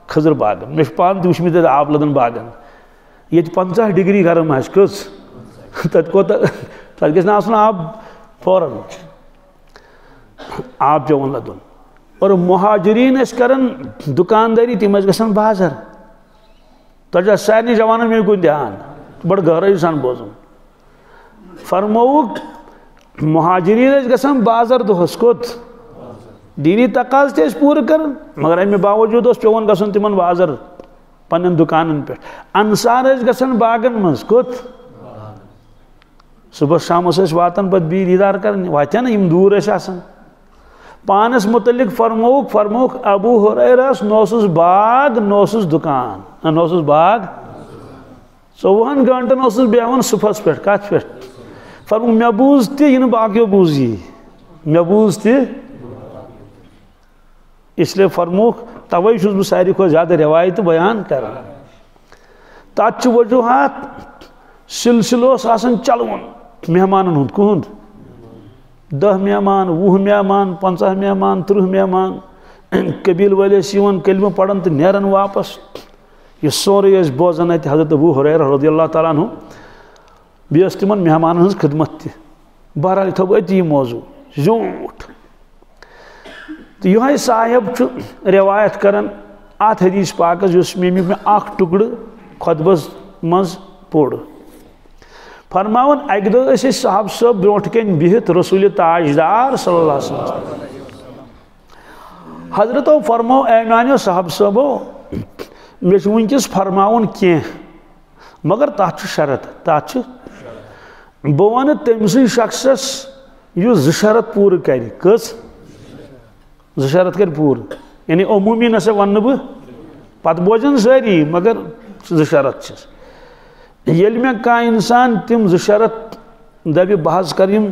کھٔزٕر باغن مےٚ چھُ پانہٕ تہِ وٕچھمٕتۍ تتہِ آب لدان باغن ییٚتہِ 50 ڈگری گرم آسہِ کٔژ تتہِ کوتاہ تتہِ گژھِ نہٕ آسُن آب فوراً آب پیٚوان لدُن اور مہاجریٖن ٲسۍ کران دُکاندٲری تِم ٲسۍ گژھان بازر تۄہہِ چھا سارنٕے جوانن مےٚ کُن دھیان بڑٕ گہرٲیی سان بوزُن فرمووُکھ مہاجریٖن ٲسۍ گژھان بازر دۄہس کوٚت دیٖنی تقاضہٕ تہِ ٲسۍ پوٗرٕ کران مگر امہِ باوجوٗد اوس پیٚوان گژھُن تِمن بازر پننٮ۪ن دُکانن پٮ۪ٹھ انصار ٲسۍ گژھان باغن منٛز کوٚت صُبحس شامس ٲسۍ واتان پتہٕ بیٚیہِ دیٖدار کرنہِ واتہِ ہا نہ یِم دوٗر ٲسۍ آسان پانس متعلق فرموک ابو ہریرہس نوسس باغ نوسس دکان نوسس باغ 24 گھنٹن اوسس بیہوان صبحس پہ کت پہ فرموک مے بوز تہ یہ باقیو بوزی مے بوز تہ اس لیے فرموک توے چھس بہ ساروی کھۄتہٕ زیادہ روایت بیان کران تات وجوہات سلسلہ اوس آسان چلوُن مہمانن ہند کہند 10 مہمان 20 مہمان 50 مہمان 30 مہمان قبیل وٲلۍ ٲسۍ یِوان کلمہ پران تہٕ نیران واپس یہ سورُے ٲسۍ بوزان اتہِ حضرت ابو ہریرہ رضی اللہ تعالیٰ عنہ بیٚیہِ ٲس تِمن مہمانن ہٕنٛز خدمت تہِ بہرحال یہِ تھوٚو أتی یہِ موضوع زیوٗٹھ تو یہ صاحب روایت کران ات حدیث پاکس یس میمیک میں اخ ٹکڑ خطبس مز پوڑ فرماون اکہ دہ ٲسۍ صاحب صٲب برونٛٹھ کن بہت رسول تاجدار صلی اللہ علیہ وسلم حضرتو فرمو اے میانیو صاحب صٲبو مےٚ چھُ ونکس فرماون کینٛہہ مگر تتھ چھُ شرط تتھ چھُ بہٕ ونہٕ تٔمسٕے شخصس یُس 2 شرط پوٗرٕ کرِ کٔژ 2 شرط کر پور یعنی عمومی نسا ون بہ پتہ بوزن ساری مگر 2 شرط چھس یل میں کانٛہہ انسان تم 2 شرط دبہ بہ حظ کر یم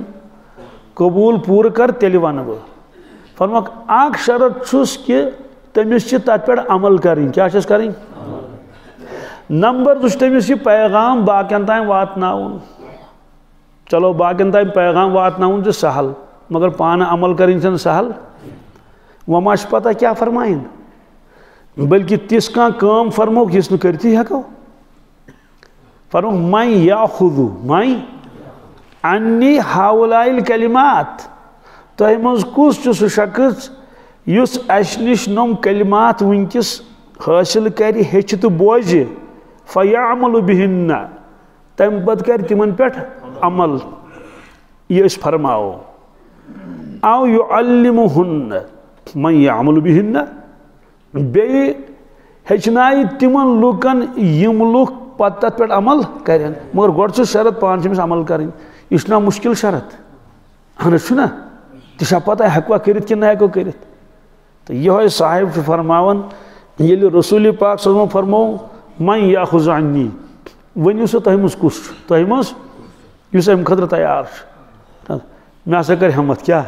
قبول پور کر تیٚلہِ ون بہ فرموک اکھ شرط چھس کہ تٔمِس چھِ تتھ پٮ۪ٹھ عمل کرٕنۍ کیٛاہ چھس کرٕنۍ نمبر 2 چھُ تٔمِس یہِ پیغام باقین تام واتناوُن چلو باقین تام پیغام واتناوُن چھُ سہل مگر پانہٕ عمل کرٕنۍ چھنہٕ سہل وما چھ پتہ کیا فرمائن بلکہ تس کان کام فرموک یس نہ کرتی ہیکو فرموک من یاخذ من انی ہاؤلاء الکلمات تہ مز کس چھ سہ شخص یس اس نش نم کلمات ونکس حاصل کر ہچ تو بوزِ فیعمل بہن تم پت کر تمن پہ عمل یہ اس فرماو او یعلمہن من یعمل بہن بیٚیہِ ہیٚچھنایہِ تِمن لُکن یم لُکھ پتہٕ تتھ پٮ۪ٹھ عمل کرن مگر گۄڈٕ چھُ شرط پانہٕ چھِ أمِس عمل کرٕنۍ یہِ چھُنا مشکل شرط اہن حظ چھُنا تہِ چھا پتہ ہیٚکوا کٔرِتھ کِنہٕ نہ ہیٚکو کٔرِتھ تہٕ یِہوے صاحب چھُ فرماوان ییٚلہِ رسول پاک صلی اللہ علیہ وسلم فرمو من یاخذ عنی ؤنِو سا تۄہہِ منٛز کُس چھُ تۄہہِ منٛز یُس امہِ خٲطرٕ تیار چھُ مےٚ ہسا کر ہمت کیٛاہ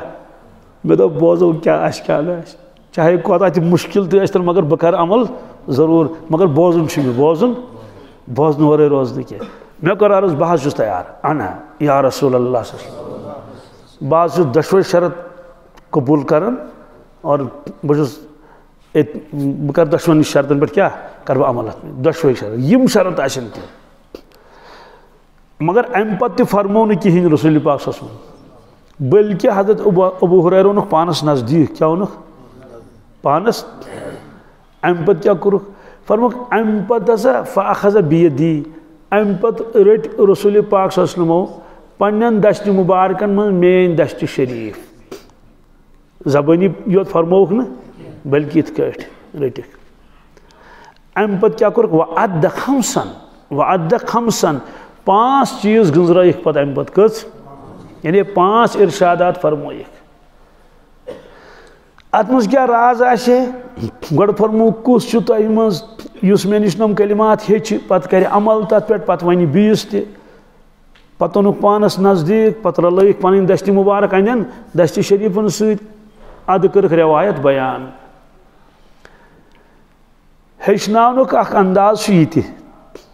مےٚ دوٚپ بوزو کیٛاہ آسہِ کیٛاہ نہٕ آسہِ چاہے کوتاہ تہِ مشکل تہِ ٲسۍتن مگر بہٕ کرٕ عمل ضروٗر مگر بوزُن چھُ مےٚ بوزنہٕ ورٲے روزٕ نہٕ کینٛہہ مےٚ کوٚر عرض بہٕ حظ چھُس تیار انا یا رسول اللہ صلی اللہ علیہ وسلم بہٕ حظ چھُس دۄشوے شرط قبوٗل کران اور بہٕ چھُس بہٕ کرٕ دۄشوٕنی شرطن پٮ۪ٹھ کیٛاہ کرٕ بہٕ عمل اتھ منٛز دۄشوے شرط یِم شرط آسن تہِ مگر امہِ پتہٕ تہِ فرمو نہٕ کِہیٖنۍ رسول پاک صلی اللہ علیہ وسلم بلکہ حضرت ابو ہریرہ اونُکھ پانس نزدیٖک کیٛاہ اوٚنُکھ پانس امہِ پتہٕ کیٛاہ کوٚرُکھ فرموکھ امہِ پتہٕ ہسا فاخذ بیدی امہِ پتہٕ رٔٹۍ رسول پاک صلی اللہ علیہ وسلمو پننٮ۪ن دستہِ مبارکن منٛز میٲنۍ دستہِ شریٖف زبٲنی یوت فرمووُکھ نہٕ بلکہ یِتھ کٲٹھۍ رٔٹِکھ امہِ پتہٕ کیٛاہ کوٚرُکھ وعد خمسن 5 چیٖز گٔنٛزرٲیِکھ پتہٕ امہِ پتہٕ کٔژ یعنی 5 ارشادات فرمٲیِکھ ات منٛز کیٛاہ راز آسہِ گۄڈٕ فرمو کُس چھُ تۄہہِ منٛز یُس مےٚ نِش نۄم کلمات ہیٚچھِ پتہٕ کرِ عمل تتھ پٮ۪ٹھ پتہٕ ونہِ بیٚیِس تہِ پتہٕ اوٚنُکھ پانس نزدیٖک پتہٕ رلٲیِکھ پنٕنۍ دستہِ مبارک انٮ۪ن دستہِ شریٖفن سۭتۍ ادٕ کٔرٕکھ روایت بیان ہیٚچھناونُک اکھ انداز چھُ یہِ تہِ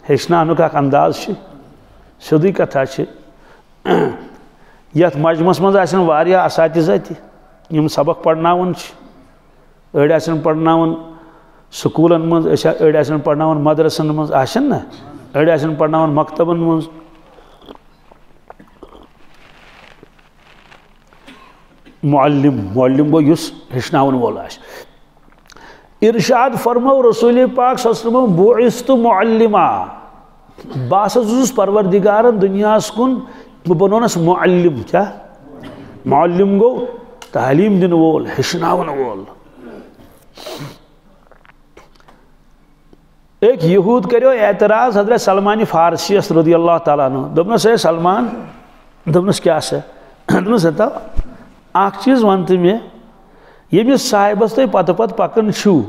ہیٚچھناونُک اکھ انداز چھُ سیٚودُے کتھا چھِ یتھ مجمس منٛز آسن واریاہ اساتذہ تہِ یم سبق پرناوان چھِ أڑۍ آسن پرناوان سکوٗلن منٛز أڑۍ آسن پرناوان مدرسن منٛز آسن نا أڑۍ آسن پرناوان مکتبن منٛز معلم گوٚو یُس ہیٚچھناوان وول آسہِ ارشاد فرمو رسول پاک صلی اللہ علیہ وسلم بعثت معلما بہٕ ہسا چھُس پروردگارن دُنیاہس کُن بہٕ بنونس معلم کیٛاہ معلم گوٚو تعلیٖم دِنہٕ وول ہیٚچھناون وول ایک یہوٗد کریو اعتراض حضرت سلمان فارسی یس رضی اللہ تعالیٰ عنہ دوٚپنس ہے سلمان دوٚپنس کیٛاہ سا دوٚپنس ہتا اکھ چیٖز ون تہٕ مےٚ ییٚمِس صاحبس تُہۍ پتہٕ پتہٕ پکان چھُو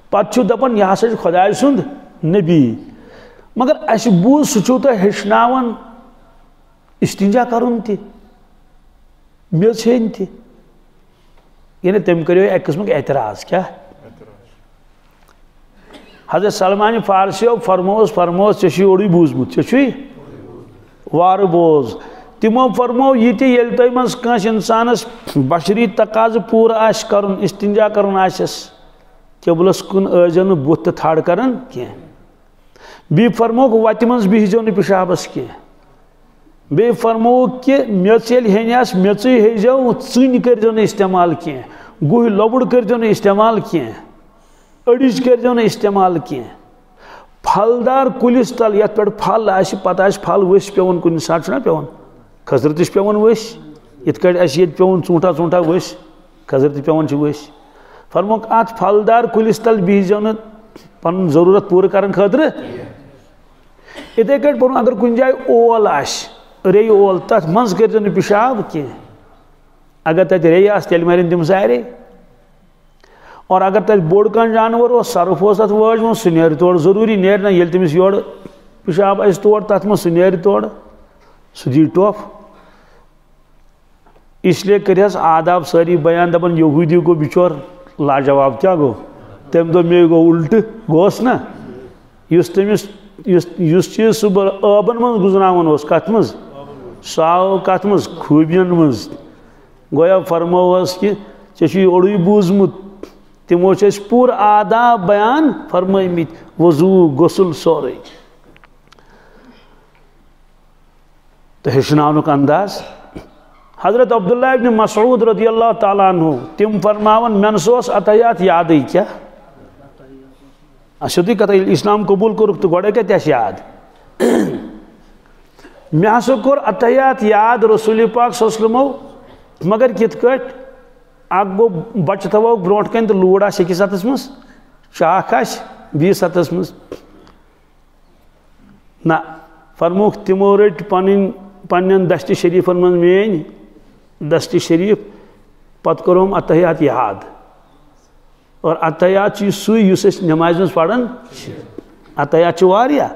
پتہٕ چھُو دپان یہِ ہسا چھُ خۄداے سُنٛد نبی مگر اَسہِ بوٗز سُہ چھُو تۄہہِ ہیٚچھناوان استنجا کرُن تہِ میٚژ ہیٚنۍ تہِ یعنی تٔمۍ کٔریو اَکہِ قٕسمُک اعتراض کیٛاہ حضرت سلمان فارسیو فرمووس ژےٚ چھُے اوڑُے بوٗزمُت ژےٚ چھُے وارٕ بوز تِمو فرموو یہِ تہِ ییٚلہِ تۄہہِ منٛز کٲنٛسہِ اِنسانس بشری تقاضہٕ پوٗرٕ آسہِ کرُن استنجا کرُن آسٮ۪س قبلس کُن ٲسۍزیو نہٕ بُتھ تہٕ تھڑ کران کینٛہہ بیٚیہِ فرمووُکھ وتہِ منٛز بِہزیو نہٕ پِشابس کینٛہہ بیٚیہِ فرمووُکھ کہِ میٚژ ییٚلہِ ہیٚنہِ آسہِ میٚژٕے ہیٚزیو ژٕنۍ کٔرزیو نہٕ استعمال کینٛہہ گُہۍ لۄبُر کٔرزیو نہٕ استعمال کینٛہہ أڑِج کٔرزیو نہٕ استعمال کینٛہہ پھلدار کُلِس تل یتھ پٮ۪ٹھ پھل آسہِ پتہٕ آسہِ پھل ؤسۍ پیوان کُنہِ ساتہٕ چھُنہ پیوان کھٔزرٕ تہِ چھِ پیوان ؤسۍ یِتھ کٲٹھۍ اَسہِ ییٚتہِ پیوان ژوٗنٛٹھا ؤسۍ کھٔزرٕ تہِ پیوان چھِ ؤسۍ فرمووُکھ اتھ پھلدار کُلِس تل بِہزیو نہٕ پنُن ضروٗرت پوٗرٕ کرنہٕ خٲطرٕ یِتھٕے کٲٹھۍ پوٚرُن اگر کُنہِ جایہِ اول آسہِ ریٚیہِ اول تتھ منٛز کٔرزیو نہٕ پِشاب کینٛہہ اگر تتہِ ریٚیہِ آسہِ تیٚلہِ مرن تِم سارے اور اگر تتہِ بوٚڑ کانٛہہ جانور اوس سرُپھ اوس تتھ وٲجمُت سُہ نیرِ تورٕ ضروٗری نیرِ نہ ییٚلہِ تٔمِس یورٕ پِشاب آسہِ تورٕ تتھ منٛز سُہ نیرِ تورٕ سُہ دی ٹۄپھ اس لیے کٔرہس آداب سٲری بیان دپان یہوٗدی گوٚو بِچور لاجواب کیٛاہ گوٚو تمہِ دۄہ مے گوٚو اُلٹہٕ گوٚوس نا یُس تٔمِس یُس چیٖز سُہ ٲبن منٛز گُزراوان اوس کتھ منٛز سُہ آو کتھ منٛز خوٗبین منٛز گویا فرمووس کہِ ژےٚ چھُے اوڑُے بوٗزمُت تِمو چھِ أسۍ پوٗرٕ آداب بیان فرمٲمٕتۍ وضوٗ غسل سورُے تہٕ ہیٚچھناونُک انداز حضرت عبداللہ ابن مسعود رضی اللہ تعالیٰ عنہ تِم فرماون مےٚ نسا اوس عطیات یادٕے کیٛاہ سیٚودُے کتھا ییٚلہِ اسلام قبوٗل کوٚرُکھ تہٕ گۄڈے کتہِ آسہِ یاد مےٚ ہسا کوٚر عطیات یاد رسوٗلِ پاک صلی اللہ علیہ وسلمو مگر کِتھ کٲٹھۍ اکھ گوٚو بچہِ تھاووکھ برونٛٹھ کَنہِ تہٕ لوٗر آسہِ أکِس ہتھس منٛز چاکھ آسہِ بیٚیِس ہتھس منٛز نہ فرمووُکھ تِمو رٔٹۍ پننٮ۪ن دستہِ شریٖفن منٛز میٲنۍ دستہِ شریٖف پتہٕ کوٚرُم عطیات یاد اور عطیات چھُ سُے یُس أسۍ نٮ۪مازِ منٛز پران چھِ عطیات چھِ واریاہ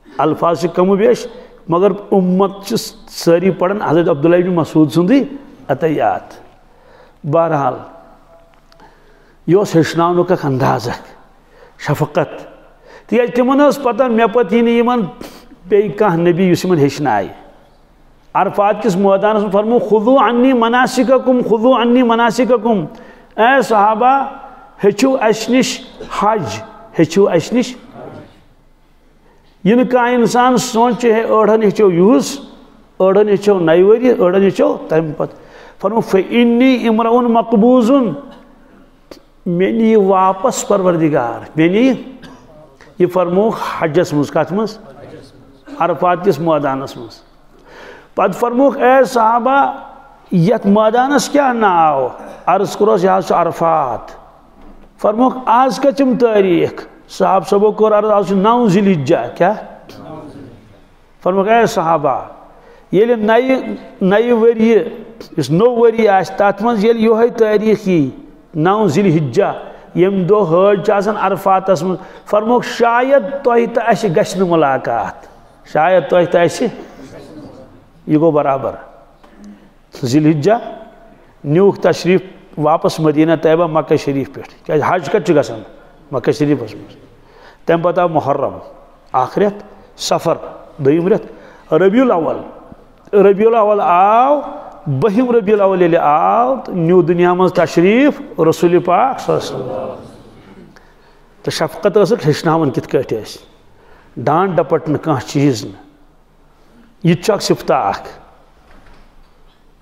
الفاظ چھِ کم و بیش مگر اُمت چھِ سٲری پران حضرت عبداللہ ابن مسعود سُنٛدُے عطیات بہرحال یہِ اوس ہیٚچھناونُک اکھ انداز اکھ شفقت تِکیٛازِ تِمن ٲس پتہ مےٚ پتہٕ یی نہٕ یِمن بیٚیہِ کانٛہہ نبی یُس یِمن ہیٚچھنایہِ عرفات کِس مٲدانس منٛز فرموو خُذوٗ عنی مناسِککُم خُذوٗ عنی مناسِککُم اے صحابہ ہیٚچھِو اسہِ نِش حج ہیٚچھِو اسہِ نِش یہِ نہٕ کانٛہہ اِنسان سونٛچہِ ہے أڑہن ہیٚچھو یِہُس أڑہن ہیٚچھو نَیہِ ؤرۍ أڑہن ہیٚچھو تمہِ پتہٕ فرموو فإنی امرؤن مقبوضن مےٚ نِیہِ واپس پروردگار مےٚ نِیہِ یہِ فرمووُکھ حجس منٛز کتھ منٛز عرفات کِس مٲدانس منٛز پتہٕ فرمووُکھ اے صحابہ یتھ مٲدانس کیٛاہ ناو عرض کوٚرُس یہِ حظ چھُ عرفات فرمووُکھ آز کٔژِم تٲریٖخ صاحب صٲبو کوٚر عرض آز چھُ 9 ذی الحجہ کیٛاہ فرمووُکھ اے صحابہ ییٚلہِ نَیہِ ؤرِیہِ یُس نوٚو ؤری آسہِ تتھ منٛز ییٚلہِ یِہوٚے تٲریٖخ یی 9 ذی الحجہ ییٚمہِ دۄہ حٲج چھِ آسان عرفاتس منٛز فرمووُکھ شاید تۄہہِ تہٕ اَسہِ گژھِ نہٕ مُلاقات شاید تۄہہِ تہٕ اَسہِ یہِ گوٚو برابر ذی الحجہ نیوٗکھ تشریٖف واپس مدیٖنہ طیبہ مکہ شریٖف پٮ۪ٹھ کیٛازِ حج کتہِ چھُ گژھان مکہ شریٖفس منٛز تمہِ پتہٕ آو محرم اکھ رٮ۪تھ سفر دوٚیِم رٮ۪تھ ربیع الاول آو 12 ربیع الاول ییٚلہِ آو تہٕ نیوٗ دُنیا منٛز تشریٖف رسوٗلِ پاک صلی اللہ علیہ وسلم تہٕ شفقت ٲسٕکھ ہیٚچھناوان کِتھ کٲٹھۍ ٲسۍ ڈانٹ ڈپٹ نہٕ کانٛہہ چیٖز نہٕ یہِ تہِ چھُ اکھ صِفتہ اکھ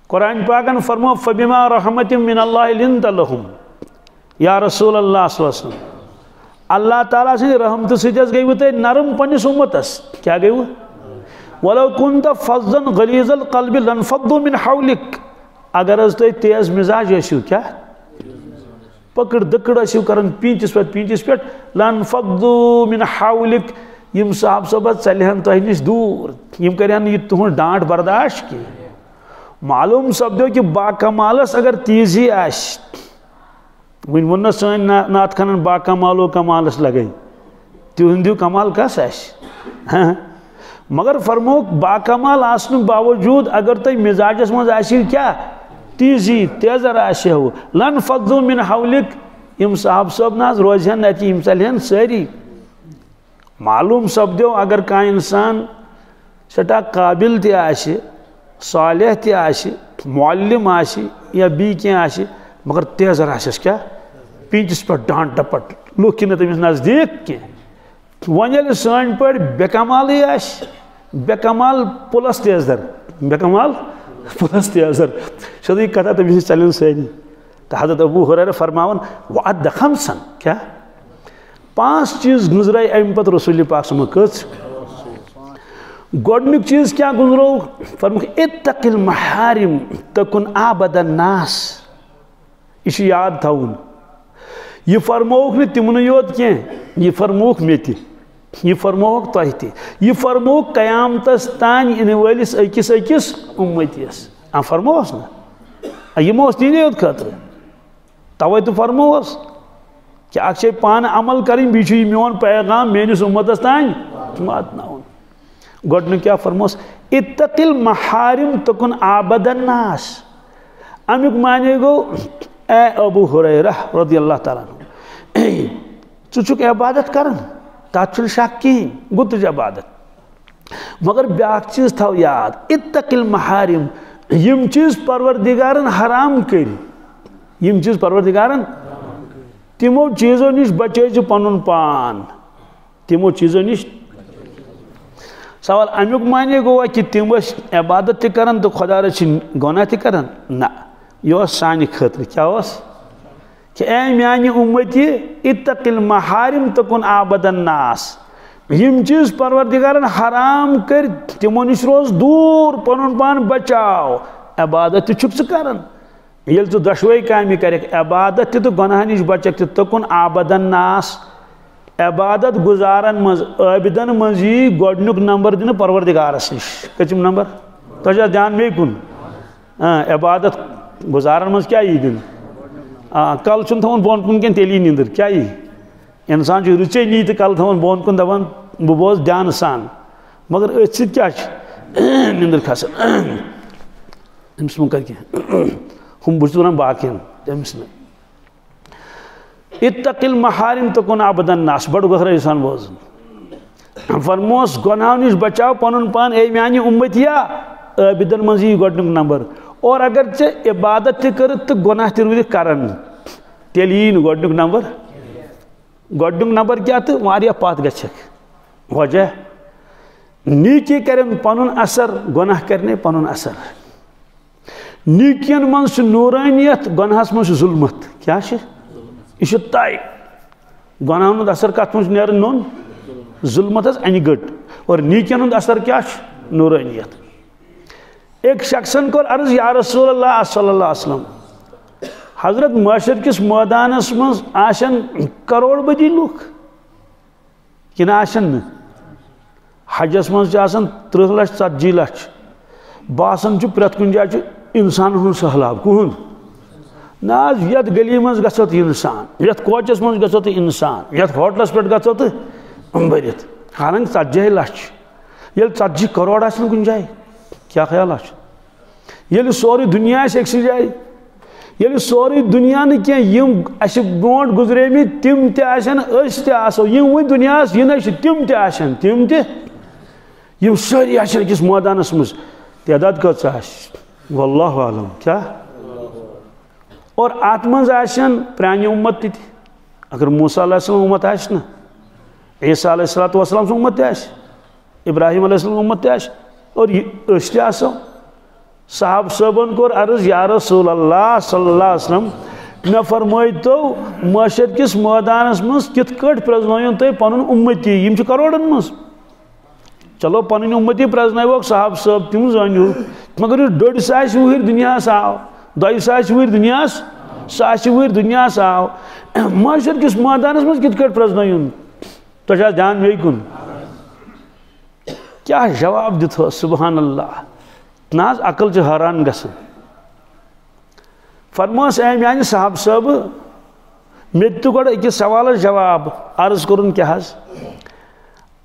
قرآن پاکن فرموو فبما رحمتٍ من اللہ لنت لہم یا رسول اللہ صلی اللہ علیہ وسلم اللہ تعالیٰ سٕنٛدِ رحمتہٕ سۭتۍ حظ گٔیوٕ تُہۍ نرم پننِس اُمتس کیٛاہ گٔیوٕ ولو كنت فظا غلیظ القلب لانفضوا من حولك اگر حظ تُہۍ تیز مزاج ٲسِو کیٛاہ پکڑ دکڑ ٲسِو کران پیٖنتِس پٮ۪ٹھ لانفضوا من حولك یِم صاحب صٲب حظ ژلہِ ہن تۄہہِ نِش دوٗر یِم کرِہن نہٕ یہِ تُہُنٛد ڈانٹ برداشت کینٛہہ معلوٗم سپدیو کہِ باکمالس اگر تیزی آسہِ ون ون سن نعت خانن با کمالو کمالس لگے تہندیو کمال کس آسہِ مگر فرموک با کمال آسنک باوجود اگر تھی مزاجس مز آسیو کیا تیزی تیزر آسیو لن فضو من حولک یم صاحب صاحب ناز روزہن نتی یم چلہن ساری معلوم سپدیو اگر کانٛہہ انسان سٹھا قابل تہِ آسہِ صالح تہِ آسہِ معلم آسہِ یا بی کینٛہہ آسہِ مگر تیزر آسٮ۪س کیا پیٖنتِس پٮ۪ٹھ ڈانٹ ڈپٹ لُکھ چھِنہٕ تٔمِس نزدیٖک کینٛہہ وۄنۍ ییٚلہِ سٲنۍ پٲٹھۍ بے کمالٕے آسہِ بے کمال پُلس تیزر بے کمال پُلس تیزر سیوٚدُے کتھا تٔمِس چلن سٲری تہٕ حضرت ابو ہریرہ فرماون وعد خمسن کیا 5 چیز گزرے امہِ پتہٕ رسول پاک صلی اللہ علیہ وسلم گۄڈنیُک چیز کیا گزرو فرموک اتق المحارم تکن عابد الناس یہ چھُ یاد تھاوُن یہ فرموک نہٕ تِمنٕے یوت کینٛہہ یہ فرموک مےٚ تہِ یہ فرموک تۄہہِ تہِ یہ فرموک قیامتس تانۍ یِنہٕ وٲلِس أکِس أکِس اُمتیس فرموس نہ یِمو اوس تیٖنے یوت خٲطرٕ توے تہٕ فرموس کہ اکھ چھے پانہٕ عمل کرٕنۍ بیٚیہِ چھُ یہِ میون پیغام میٲنِس اُمتس تانۍ واتناوُن گۄڈنیُک کیٛاہ فرموس اتق المحارم تکن عابد الناس امیُک معنی گوٚو اے ابو ہریرہ رضی اللہ تعالیٰ عنہ ژٕ چھُکھ عبادت کران تتھ چھُنہٕ شک کِہیٖنۍ گوٚو تُج عبادت مگر بیٛاکھ چیٖز تھاو یاد اتق المحارم یم چیٖز پروردگارن حرام کٔرۍ یم چیٖز پروردگارن تمو چیٖزو نِش بچٲے ژٕ پنُن پان تمو چیٖزو نِش سوال امیُک معنی گوٚوا کہ تِم ٲسۍ عبادت تہِ کران تہٕ خۄدا رٔچھِنۍ گۄناہ تہِ کران نہ یہ اوس سانہِ خٲطرٕ کیٛاہ اوس کہ اے میانہِ اُمتی اتق المحارم تکن عابد الناس یم چیٖز پروردگارن حرام کٔرۍ تمو نِش روز دوٗر پنُن پان بچاو عبادت تہِ چھُکھ ژٕ کران ییٚلہِ ژٕ دۄشوے کامہِ کَرکھ عبادت تہِ تہٕ گۄناہ نِش بچکھ تہِ تکن عابد الناس عبادت گزارن مز عابدن مز یی گۄڈنیُک نمبر دِنہٕ پروردگارس نِش کٔژِم نمبر تۄہہِ چھا دھیان بیٚیہِ کُن عبادت گزارن مز کیٛاہ یی دِنہٕ کل چھُنہٕ تھاوُن بۄن کُن کینٛہہ تیٚلہِ یی نِندٕر کیٛاہ یی انسان چھُ رٕژے نی تہٕ کل تھاوُن بۄن کُن دپان بہٕ بوزٕ دھیانہٕ سان مگر أتھۍ سۭتۍ کیٛاہ چھِ نِندٕر کھسان أمِس مہ کر کینٛہہ ہُم بہٕ چھُس ونان باقین تٔمِس نہٕ اتق المحارم تکن عابد الناس بڑٕ گہرٲیی سان بوزُن فرموس گۄناہو نِش بچاو پنُن پان اے میانہِ اُمتیا عابدن منٛز یی گۄڈنیُک نمبر اور اگر ژےٚ عبادت تہِ کٔرٕتھ تہٕ گۄناہ تہِ روٗدِکھ کران تیٚلہِ یی نہٕ گۄڈنیُک نمبر گۄڈنیُک نمبر کیٛاہ تہٕ واریاہ پتھ گژھکھ وجہ نیکی کرن پنُن اثر گۄناہ کرنے پنُن اثر نیکین منٛز چھُ نوٗرٲنیت گۄناہس منٛز چھُ ظُلمت کیٛاہ چھِ یہ چھُ طے گۄناہن ہُنٛد اثر کتھ منٛز چھُ نیران نوٚن ظُلمت حظ انہِ گٔٹ اور نیکین ہُنٛد اثر کیٛاہ چھُ نوٗرٲنیت ایک شخصن کوٚر عرض یا رسول اللہ صلی اللہ علیہ وسلم حضرت معاشر کس مٲدانس منٛز آسن کروڑ بدی لُکھ کِنہٕ آسن نہٕ حجس منٛز چھِ آسان 30 لچھ 40 لچھ باسان چھُ پرٛٮ۪تھ کُنہِ جایہِ چھُ انسانن ہُنٛد سہلاب کُہُنٛد نہ حظ یتھ گلی منٛز گژھو تہٕ انسان یتھ کوچس منٛز گژھو تہٕ انسان یتھ ہوٹلس پٮ۪ٹھ گژھو تہٕ بٔرِتھ حالانکہِ 40 لچھ ییٚلہِ 40 کروڑ آسن کُنہِ جایہِ کیٛاہ خیالہ چھُ ییٚلہِ سورُے دُنیا آسہِ أکسٕے جایہِ ییٚلہِ سورُے دُنیا نہٕ کینٛہہ یِم اَسہِ برونٛٹھ گُزریمٕتۍ تِم تہِ آسن أسۍ تہِ آسو یِم وۄنۍ دُنیاہس یِنٕے چھِ تِم تہِ آسن تِم تہِ یِم سٲری آسن أکِس مٲدانس منٛز تعداد کۭژاہ آسہِ واللہ عالم کیٛاہ اور اتھ منٛز آسن پرٛانہِ اُمت تہِ اگر موسیٰ علیہ السلام اُمت آسہِ نہ عیسیٰ علیہ الصلوۃ والسلام سُنٛد اُمت تہِ آسہِ ابراہیم علیہ السلام اُمت تہِ آسہِ اور أسۍ تہِ آسو صاحب صٲبن کوٚر عرض یا رسول اللہ صلی اللہ علیہ وسلم مےٚ فرمٲیتو معاشر کِس مٲدانس منٛز کِتھ کٲٹھۍ پرٛزنٲیِو تُہۍ پنُن اُمتی یِم چھِ کروڑن منٛز چلو پنٕنۍ اُمتی پرٛزنٲیوکھ صاحب صٲب تِم زٲنۍہوٗکھ مگر یُس 250 وُہٕرۍ دُنیاہس آو 200 وُہٕرۍ دُنیاہس 100 وُہٕرۍ دُنیاہس آو معاشر کِس مٲدانس منٛز کِتھ کٲٹھۍ پرٛزنٲیُن تۄہہِ چھا دھیان بیٚیہِ کُن کیٛاہ جواب دِتہوس سبحان اللہ نہ حظ عقل چھِ حٲران گژھان فرموس اے میانہِ صاحب صٲبہٕ مے دِتو گۄڈٕ أکِس سوالس جواب عرض کوٚرُن کیٛاہ حظ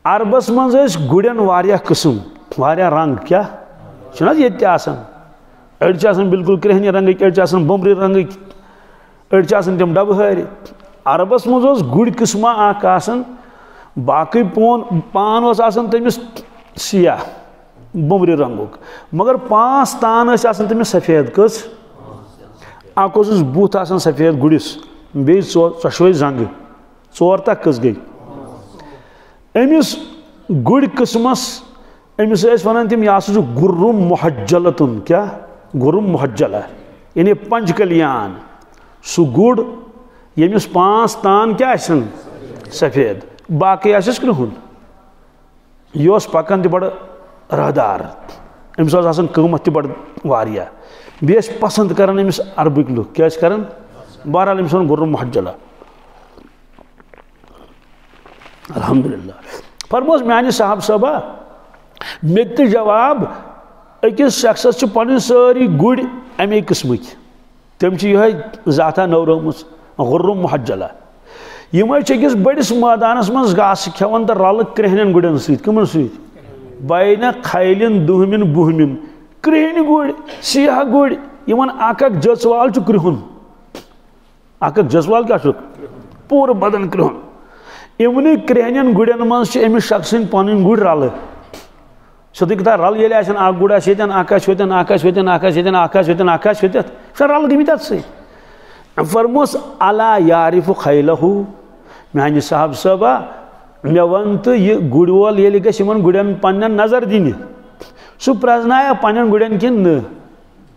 عربس منٛز ٲسۍ گُرٮ۪ن واریاہ قٕسٕم واریاہ رنٛگ کیٛاہ چھُنہٕ حظ ییٚتہِ تہِ آسان أڑۍ چھِ آسان بِلکُل کرٛہنہِ رنٛگٕکۍ أڑۍ چھِ آسان بومبرِ رنٛگٕکۍ أڑۍ چھِ آسان تِم ڈبہٕ ہٲرِ عربس منٛز اوس گُرۍ قٕسما اکھ آسان باقٕے پان اوس آسان تٔمِس سِیاہ بومبرِ رنٛگُک مگر 5 تان ٲسۍ آسان تٔمِس سفید کٔژ اکھ اوسُس بُتھ آسان سفید گُرِس بیٚیہِ ژۄشوَے زنٛگہٕ 4 تہٕ کٔژ گٔے أمِس گُرۍ قٕسمس أمِس ٲسۍ وَنان تِم یہِ ہسا چھُ گُرُم محجلتُن کیٛاہ گُرُم محجلہ یعنی پنٛج کلیان سُہ گُر ییٚمِس 5 تان کیٛاہ آسن سفید باقٕے آسٮ۪س کرٛہُن یہِ اوس پکان تہِ بڑٕ رٲدار أمِس اوس آسان قۭمتھ تہِ بڑٕ واریاہ بیٚیہِ ٲسۍ پسنٛد کران أمِس عربٕکۍ لُکھ کیٛاہ ٲسۍ کران بہرحال أمِس ووٚن گُرُم محجلہ الحمدُاللہ فرموس میانہِ صاحب صٲبا مےٚ دِ تہٕ جواب أکِس شخصس چھِ پنٕنۍ سٲری گُرۍ اَمے قٕسمٕکۍ تِم چھِ یِہوٚے ذاتھا نٔورٲومٕژ گُرُم محجلہ یِم ٲسۍ أکِس بٔڑِس مٲدانس منٛز گاسہٕ کھٮ۪وان تہٕ رلہٕ کرٛہنٮ۪ن گُرٮ۪ن سۭتۍ کٕمن سۭتۍ بینہ کھیلٮ۪ن دُہمٮ۪ن بُہمٮ۪ن کرٛہنہِ گُرۍ سیاہ گُرۍ یِمن اکھ اکھ جژوال چھُ کرٛہُن اکھ اکھ جژوال کیٛاہ چھُ پوٗرٕ بدن کرٛہُن یِمنٕے کرٛہنٮ۪ن گُرٮ۪ن منٛز چھِ أمِس شخص سٕنٛدۍ پنٕنۍ گُرۍ رلہٕ سیوٚدُے کتھا رلہٕ ییٚلہِ آسن اکھ گُر آسہِ ییٚتٮ۪ن اکھ آسہِ ہوٚتٮ۪ن اکھ آسہِ ہوٚتٮ۪ن اکھ آسہِ ییٚتٮ۪ن اکھ آسہِ ہوٚتٮ۪ن اکھ آسہِ ہوٚتٮ۪تھ یہِ چھِ رلہٕ گٔمٕتۍ اتھ سۭتۍ فرموس الا یعرف خیلہُ میانہِ صاحب صٲبا مےٚ وَن تہٕ یہِ گُرۍ وول ییٚلہِ گژھِ یِمن گُرٮ۪ن پننٮ۪ن نظر دِنہِ سُہ پرٛزنایا پننٮ۪ن گُرٮ۪ن کِنہٕ نہٕ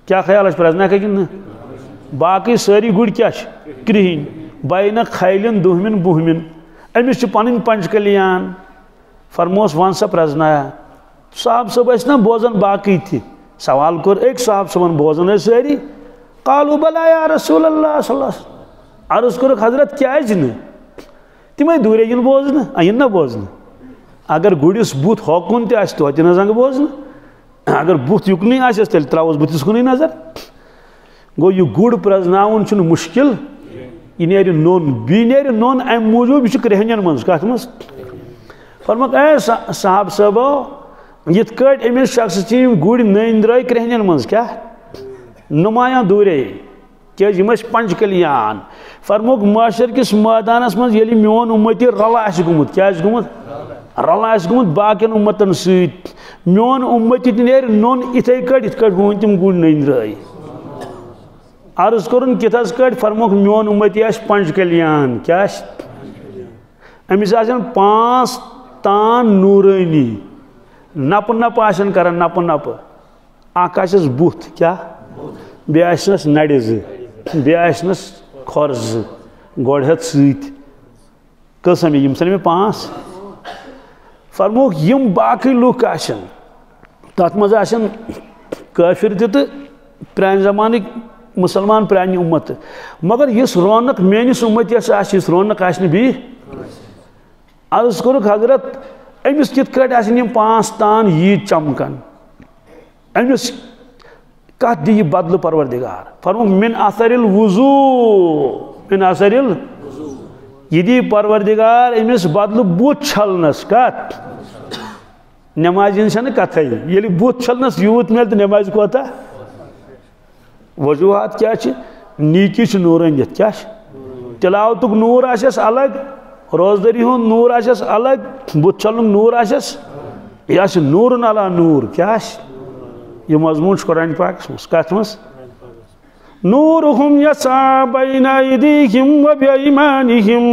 کیٛاہ خیال چھُ پرٛزناکھا کِنہٕ نہٕ باقٕے سٲری گُرۍ کیٛاہ چھِ کرٛہِنۍ بینہ کھیلٮ۪ن دُہمٮ۪ن بُہمٮ۪ن أمِس چھِ پنٕنۍ پنٛج کلیان فرموس وَن سا پرٛزنایا صاحب صٲب ٲسۍ نا بوزان باقٕے تہِ سوال کوٚر أکۍ صاحب صٲبن بوزان ٲسۍ سٲری قالوٗ بلا یا رسول اللہ صلی اللہ علیہ وسلم عرض کوٚرُکھ حضرت کیٛازِ نہٕ تِمے دوٗرے یِن بوزنہٕ یِن نا بوزنہٕ اگر گُرِس بُتھ ہوکُن تہِ آسہِ توتہِ نہٕ زنٛگہٕ بوزنہٕ اگر بُتھ یُکنُے آسٮ۪س تیٚلہِ ترٛاووس بُتھِس کُنُے نظر گوٚو یہِ گُر پرٛزناوُن چھُنہٕ مُشکِل یہِ نیرِ نوٚن بیٚیہِ نیرِ نوٚن اَمہِ موٗجوٗب یہِ چھُ کرٛہنٮ۪ن منٛز کتھ منٛز فرموکھ اے صاحب صٲبو یِتھ کٲٹھۍ أمِس شخصس چھِ یِم گُرۍ نٔنۍ درٛاے کرٛہنٮ۪ن منٛز کیٛاہ نُمایاں دوٗرے کیٛازِ یِم ٲسۍ پنٛج کلیان فرموکھ معاشر کِس مٲدانس منٛز ییٚلہِ میون اُمتی رلہٕ آسہِ گوٚمُت کیٛاہ آسہِ گوٚمُت رلہٕ آسہِ گوٚمُت باقین اُمتن سۭتۍ میون اُمتی تہِ نیرِ نوٚن یِتھٕے کٲٹھۍ یِتھ کٲٹھۍ ہوٗنۍ تِم گُرۍ نٔنۍ درٛاے عرض کوٚرُن کِتھس کٲٹھۍ فرموکھ میون اُمتی آسہِ پنٛج کلیان کیٛاہ آسہِ أمِس آسن 5 تان نوٗرٲنی نپہٕ نپہٕ آسن کران نپہٕ نپہٕ اکھ آسٮ۪س بُتھ کیٛاہ بیٚیہِ آسنس نرِ زٕ بیٚیہِ آسنس کھۄر زٕ گۄڈٕ ہٮ۪تھ سۭتۍ کٔژ سمے یِم سمے 5 فرموکھ یِم باقٕے لُکھ آسن تتھ منٛز آسن کٲفِر تہِ تہٕ پرانہِ زمانٕکۍ مُسلمان پرانہِ اُمت مگر یُس رونق میٲنِس اُمتیس آسہِ یُس رونق آسہِ نہٕ بیٚیہِ عرض کوٚرُکھ حضرت أمِس کِتھ کٲٹھۍ آسن یِم 5 تان ییٖتۍ چمکان أمِس کتھ دِیہِ بدلہٕ پروردِگار فرموکھ من اثر الوضوٗ من اثر یہِ دِیہِ پروردِگار أمِس بدلہٕ بُتھ چھلنس کتھ نٮ۪مازِ ہِنٛز چھنہٕ کتھے ییٚلہِ بُتھ چھلنس یوٗت مِلہِ تہٕ نٮ۪مازِ کوتاہ وجوٗہات کیٛاہ چھِ نیٖکی چھِ نوٗرٲنِیت کیٛاہ چھِ تِلاوتُک نوٗر آسٮ۪س الگ روزدٔری ہُنٛد نوٗر آسٮ۪س الگ بُتھ چھلنُک نوٗر آسٮ۪س یہِ آسہِ نوٗرن علا نوٗر کیٛاہ آسہِ یہِ مضموٗن چھُ قرآنِ پاکس منٛز کتھ منٛز نوٗرُہُم یسعىٰ بَیْنَ أَیْدِیہِم وَبِأَیْمَانِہِم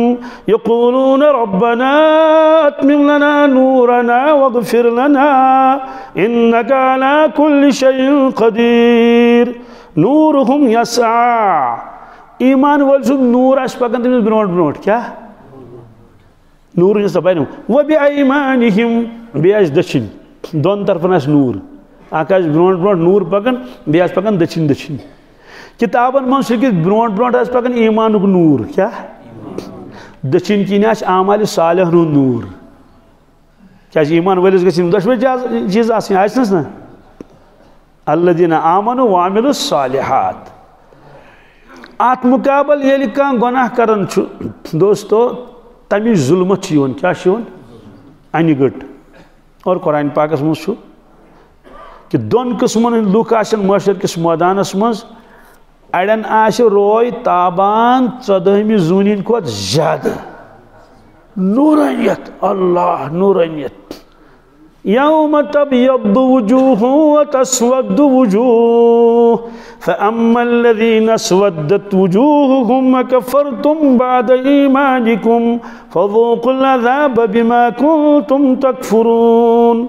یَقوٗلُونَ رَبَّنَا أَتْمِمْ لَنَا نُورَنَا وَاغْفِرْ لَنَا إِنَّكَ عَلَىٰ كُلِّ شَيْءٍ قَدِیٖر نوٗرُہُم یسعىٰ ایٖمان وٲلۍ سُنٛد نوٗر آسہِ پکان تٔمِس برونٛٹھ برونٛٹھ کیٛاہ نوٗر یُس بَنیو وَبِأَیْمَانِہِم بیٚیہِ آسہِ دٔچھِنۍ دۄن طرفن آسہِ نوٗر اکھ آسہِ برونٛٹھ برونٛٹھ نوٗر پکان بیٚیہِ آسہِ پکان دٔچھِنۍ دٔچھِنۍ کِتابن منٛز چھُ برونٛٹھ برونٛٹھ آسہِ پکان ایٖمانُک نوٗر کیٛاہ دٔچھِنۍ کِنۍ آسہِ اعمالِ صالحن ہُنٛد نوٗر کیٛازِ ایٖمان وٲلِس گژھِ یِم دۄشوے چیٖز آسٕنۍ آسنس نا الذیٖنَ آمنوا وعملوا الصالحات ات مقابل ییٚلہِ کانٛہہ گۄناہ کران چھُ دوستو تمِچ ظلمت چھِ یِوان کیٛاہ چھِ یِوان انہِ گٔٹ اور قرآن پاکس منٛز چھُ کہ دۄن قٕسمن ہٕنٛدۍ لُکھ آسن معاشر کِس مٲدانس منٛز اڑٮ۪ن آسہِ روے تابان 14ہمہِ زوٗنہِ ہٕنٛدۍ کھۄتہٕ زیادٕ نورانیت اللہ نورانیت یوم تبیض وجوہ وتسود وجوہ فأما الذین اسودت وجوہهم وکفرتم بعد ایمانکم فذوقوا العذاب بما کنتم تکفرون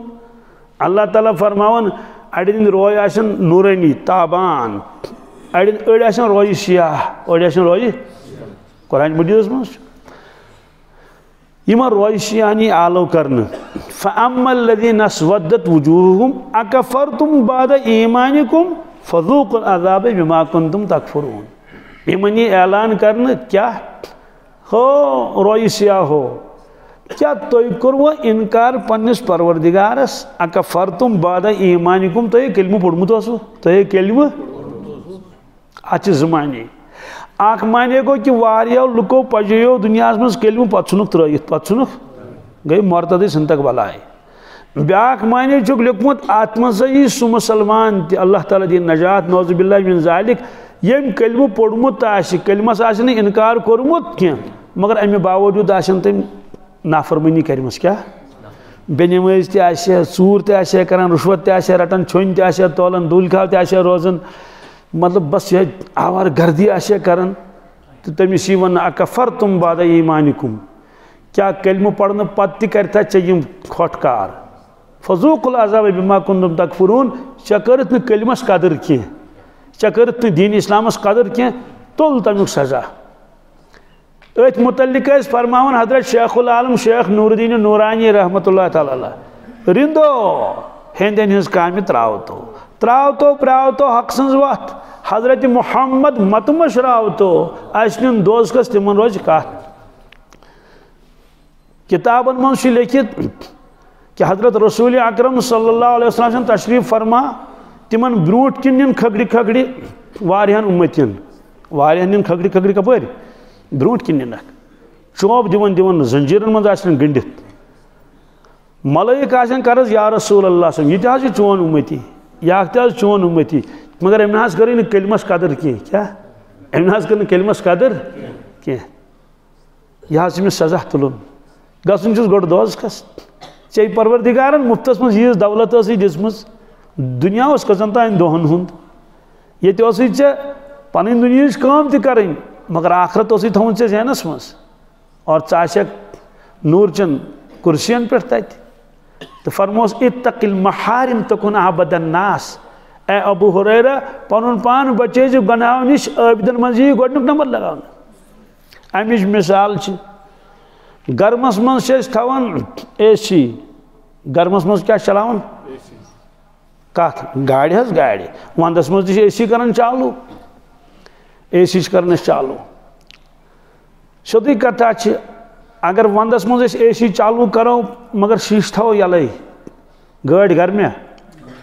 اللہ تعالیٰ فرماون اڑٮ۪ن ہٕنٛدۍ روے آسن نورانی تابان أڑۍ آسن رویہِ سیاہ أڑۍ آسن رویہِ قرآن مجیدس منٛز چھُ یمن رویہِ سیاہنی آلو کرنہٕ فأما الذین اسودت وجوہهم اکفرتم بعد ایمانکم فذوقوا العذاب بما کنتم تکفرون یمن یہ اعلان کرنہٕ کیاہ ہو رویہِ سیاہ ہو کیا تُہۍ کوٚروٕ انکار پننس پروردگارس اکفرتم بعد ایمانکم تۄہہِ کلمہٕ پوٚرمُت اوسوٕ تۄہہِ کلمہٕ اتھ چھِ زٕ معنی اکھ معنی گوٚو کہ واریاہو لُکو پجیو دُنیاہس منٛز کلمہٕ پتہٕ ژھُنُکھ ترٲیِتھ پتہٕ ژھُنُکھ گٔے مرتدٕے ژھٕنتکھ بلایہِ بیٛاکھ معنی چھُکھ لیوٚکھمُت اتھ منٛز یی سُہ مُسلمان تہِ اللہ تعالیٰ دِیِن نجات نعوذ باللہ من ذالک ییٚمۍ کلمہٕ پوٚرمُت آسہِ کلمس آسہِ نہٕ انکار کوٚرمُت کینٛہہ مگر امہِ باوجوٗد آسن تٔمۍ نافرمٲنی کٔرمٕژ کیٛاہ بے نمٲزۍ تہِ آسہِ ہا ژوٗر تہِ آسہِ ہا کران رُشوت تہِ آسہِ ہا رٹان چھوٚنۍ تہِ آسہِ ہا تولان دوٗلۍ کھاو تہِ آسہِ ہا روزان مطلب بس یہ آوار گردی آسیا کران تو تمس یہ ون اکفرتم بعد ایمانکم کیا کلمہ پڑھنے پتہ تہ کرتا ژےٚ کھۄٹھ کار فذوقوا العذاب بما کنتم تکفرون ژےٚ کٔرٕتھ نہٕ کلمس قدر کینٛہہ ژےٚ کٔرٕتھ نہٕ دین اسلامس قدر کینٛہہ تُل تمیُک سزا أتھۍ متعلق ٲسۍ فرماوان حضرت شیخ العالم شیخ نور الدین نورانی رحمۃ اللہ تعالیٰ علیہ رندو ہیندین ہنز کامہِ تراوتو پراوتو حق سنز وتھ حضرت محمد مت مشراوتو اس نین دوزکس تمن روز کتھ کتابن من چھ لیکھت کہ حضرت رسول اکرم صلی اللہ علیہ وسلم تشریف فرما تمن بروٹ کن نین کھگڑی کھگڑی واریاہن امتین واریاہن نین کھگڑی کھگڑی کپٲرۍ بروٹ کن نینکھ چوب دِوان زنجیرن منٛز آسن گٔنڈِتھ ملائک آسن کرس یا رسول اللہ صلی یہ تہِ حظ چھُ چون امتی یہ تہِ حظ چون امتی مگر أمۍ نہ حظ کٔرٕے نہٕ کلمس قدر کینٛہہ کیٛاہ أمۍ نہ حظ کٔر نہٕ کلمس قدر کینٛہہ یہِ حظ چھُ مےٚ سزا تُلُن گژھُن چھُس گۄڈٕ دوزخس ژےٚ پروردگارن مُفتس منٛز ییٖژ دولت ٲسٕے دِژمٕژ دُنیا اوس کٔژن تانۍ دۄہن ہُنٛد ییٚتہِ اوسٕے ژےٚ پنٕنۍ دُنیہٕچ کٲم تہِ کرٕنۍ مگر آخرت اوسٕے تھاوُن ژےٚ ذہنس منٛز اور ژٕ آسکھ نوٗر چٮ۪ن کُرسین پٮ۪ٹھ تتہِ تو فرموس اتق المحارم تکن عبد الناس اے ابو ہریرہ پنن پان بچے جو گناہو نش عابدن منٛز یی گۄڈنیُک نمبر لگاونہٕ امِچ مثال چھِ گرمس منٛز چھِ أسۍ تھاوان اے سی گرمس منٛز کیٛاہ چلاوان کتھ گاڑِ حظ گاڑِ ونٛدس منٛز تہِ چھِ اے سی کران چالوٗ اے سی چھِ کران أسۍ چالوٗ سیوٚدُے کتھا چھِ اگر ونٛدس منٛز أسۍ اے سی چالوٗ کرو مگر شیٖشہٕ تھاوو یلے گٲڑۍ گرمیا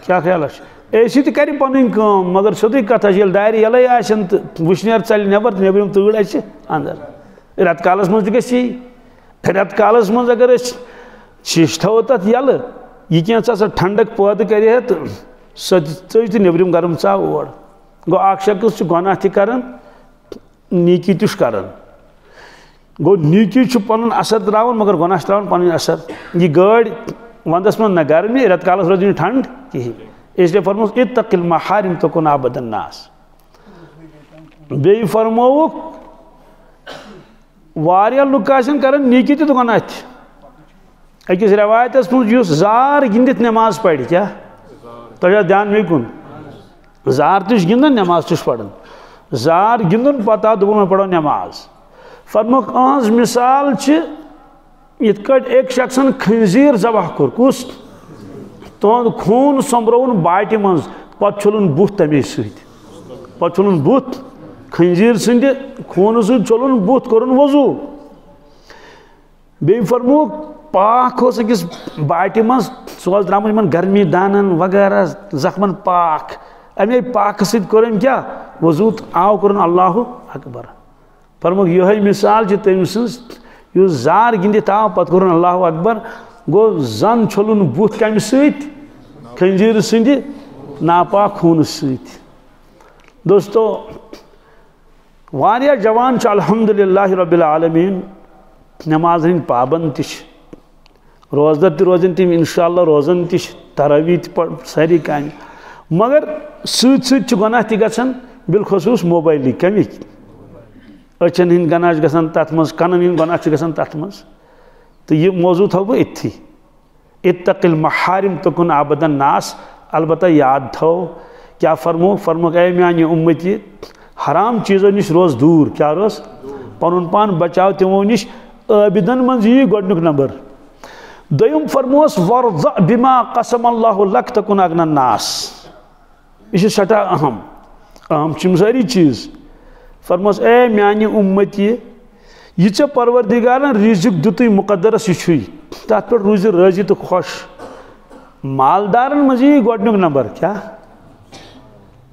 کیٛاہ خیالہ چھُ اے سی تہِ کرِ پنٕنۍ کٲم مگر سیوٚدُے کتھا چھِ ییٚلہِ دارِ یلے آسن تہٕ وٕشنیر ژلہِ نٮ۪بر تہٕ نیبرِم تۭر اَژِ انٛدر رٮ۪تہٕ کالس منٛز تہِ گژھِ یی رٮ۪تہٕ کالس منٛز اگر أسۍ شیٖشہٕ تھاوو تتھ یلہٕ یہِ کینٛژھا سۄ ٹھنڈک پٲدٕ کرِ ہے تہٕ سۄ ژٔج تہٕ نیبرِم گرم ژاو اور گوٚو اکھ شخص چھُ گۄناہ تہِ کران نیٖکی تہِ چھُ کران گوٚو نیٖکی چھُ پنُن اثر تراوان مگر گۄناہ چھُ تراوان پنٕنۍ اثر یہِ گٲڑۍ ونٛدس منٛز نہ گرمی رٮ۪تہٕ کالس روزِ نہٕ ٹھنڈ کہیٖنۍ اس لیے فرموس اتق المحارم تکن عبد الناس بیٚیہِ فرمووُکھ واریاہ لُکھ آسن کران نیٖکی تہِ تہٕ گۄناہ تہِ أکِس رٮ۪وایتس منٛز یُس زار گِنٛدِتھ نٮ۪ماز پرِ کیٛاہ تۄہہِ چھا دھیان مے کُن زار تہِ چھُ گِنٛدان نٮ۪ماز تہِ چھُ پران زار گِنٛدُن پتہٕ آو دوٚپُن وۄنۍ پرو نٮ۪ماز فرموکھ أہنٛز مثال چھِ یِتھ کٲٹھۍ أکۍ شخصن خنزیٖر ذبح کوٚر کُس تُہُنٛد خوٗن سوٚمبرووُن باٹہِ منٛز پتہٕ چھوٚلُن بُتھ تمے سۭتۍ پتہٕ چھوٚلُن بُتھ خنزیٖر سٕنٛدِ خوٗنہٕ سۭتۍ چھوٚلُن بُتھ کوٚرُن وضوٗ بیٚیہِ فرمووُکھ پاکھ اوس أکِس باٹہِ منٛز سُہ اوس درٛامُت یِمن گرمی دانن وغیرہ زخمن پاکھ امے پاکہٕ سۭتۍ کوٚر أمۍ کیٛاہ وضو آو کرن اللہ اکبر فرموک یہ مثال تم سز زار گندت آو پتہ کرن اللہ اکبر گو زن چھلن بت کم ست خنزیر سند ناپاک خون ست دوستو واریاہ جوان الحمدللہ رب العالمین نماز ہند پابند تش روزدر تہ روزن تم انشاءاللہ روزن تش تراویح تہ ساری کام مگر ست ست گناہ تہ گژھان بالخصوص موبائل کمک اچھن ہند گناہ گژھان تتھ مز کنن ہند گناہ گژھان تتھ مز تو یہ موضوع تھو بہ اتھی اتق المحارم تکن عبد الناس البتہ یاد تھو کیا فرموک اے میانہ امتی حرام چیزوں نش روز دور کیا روز پن پان بچاو تمو نش عابدن من یہ گۄڈنیُک نمبر دویم فرموس ورضع بما قسم اللہ لک تکن اغنى الناس یہ سٹھاہ اہم چم ساری چیز فرموس اے میانہ امتی یہ ژے پروردگارن رزق دتُے مقدرس یہ چھُے تتھ پٮ۪ٹھ روزِ راضی تو خوش مالدارن مز یہ گۄڈنیُک نمبر کیا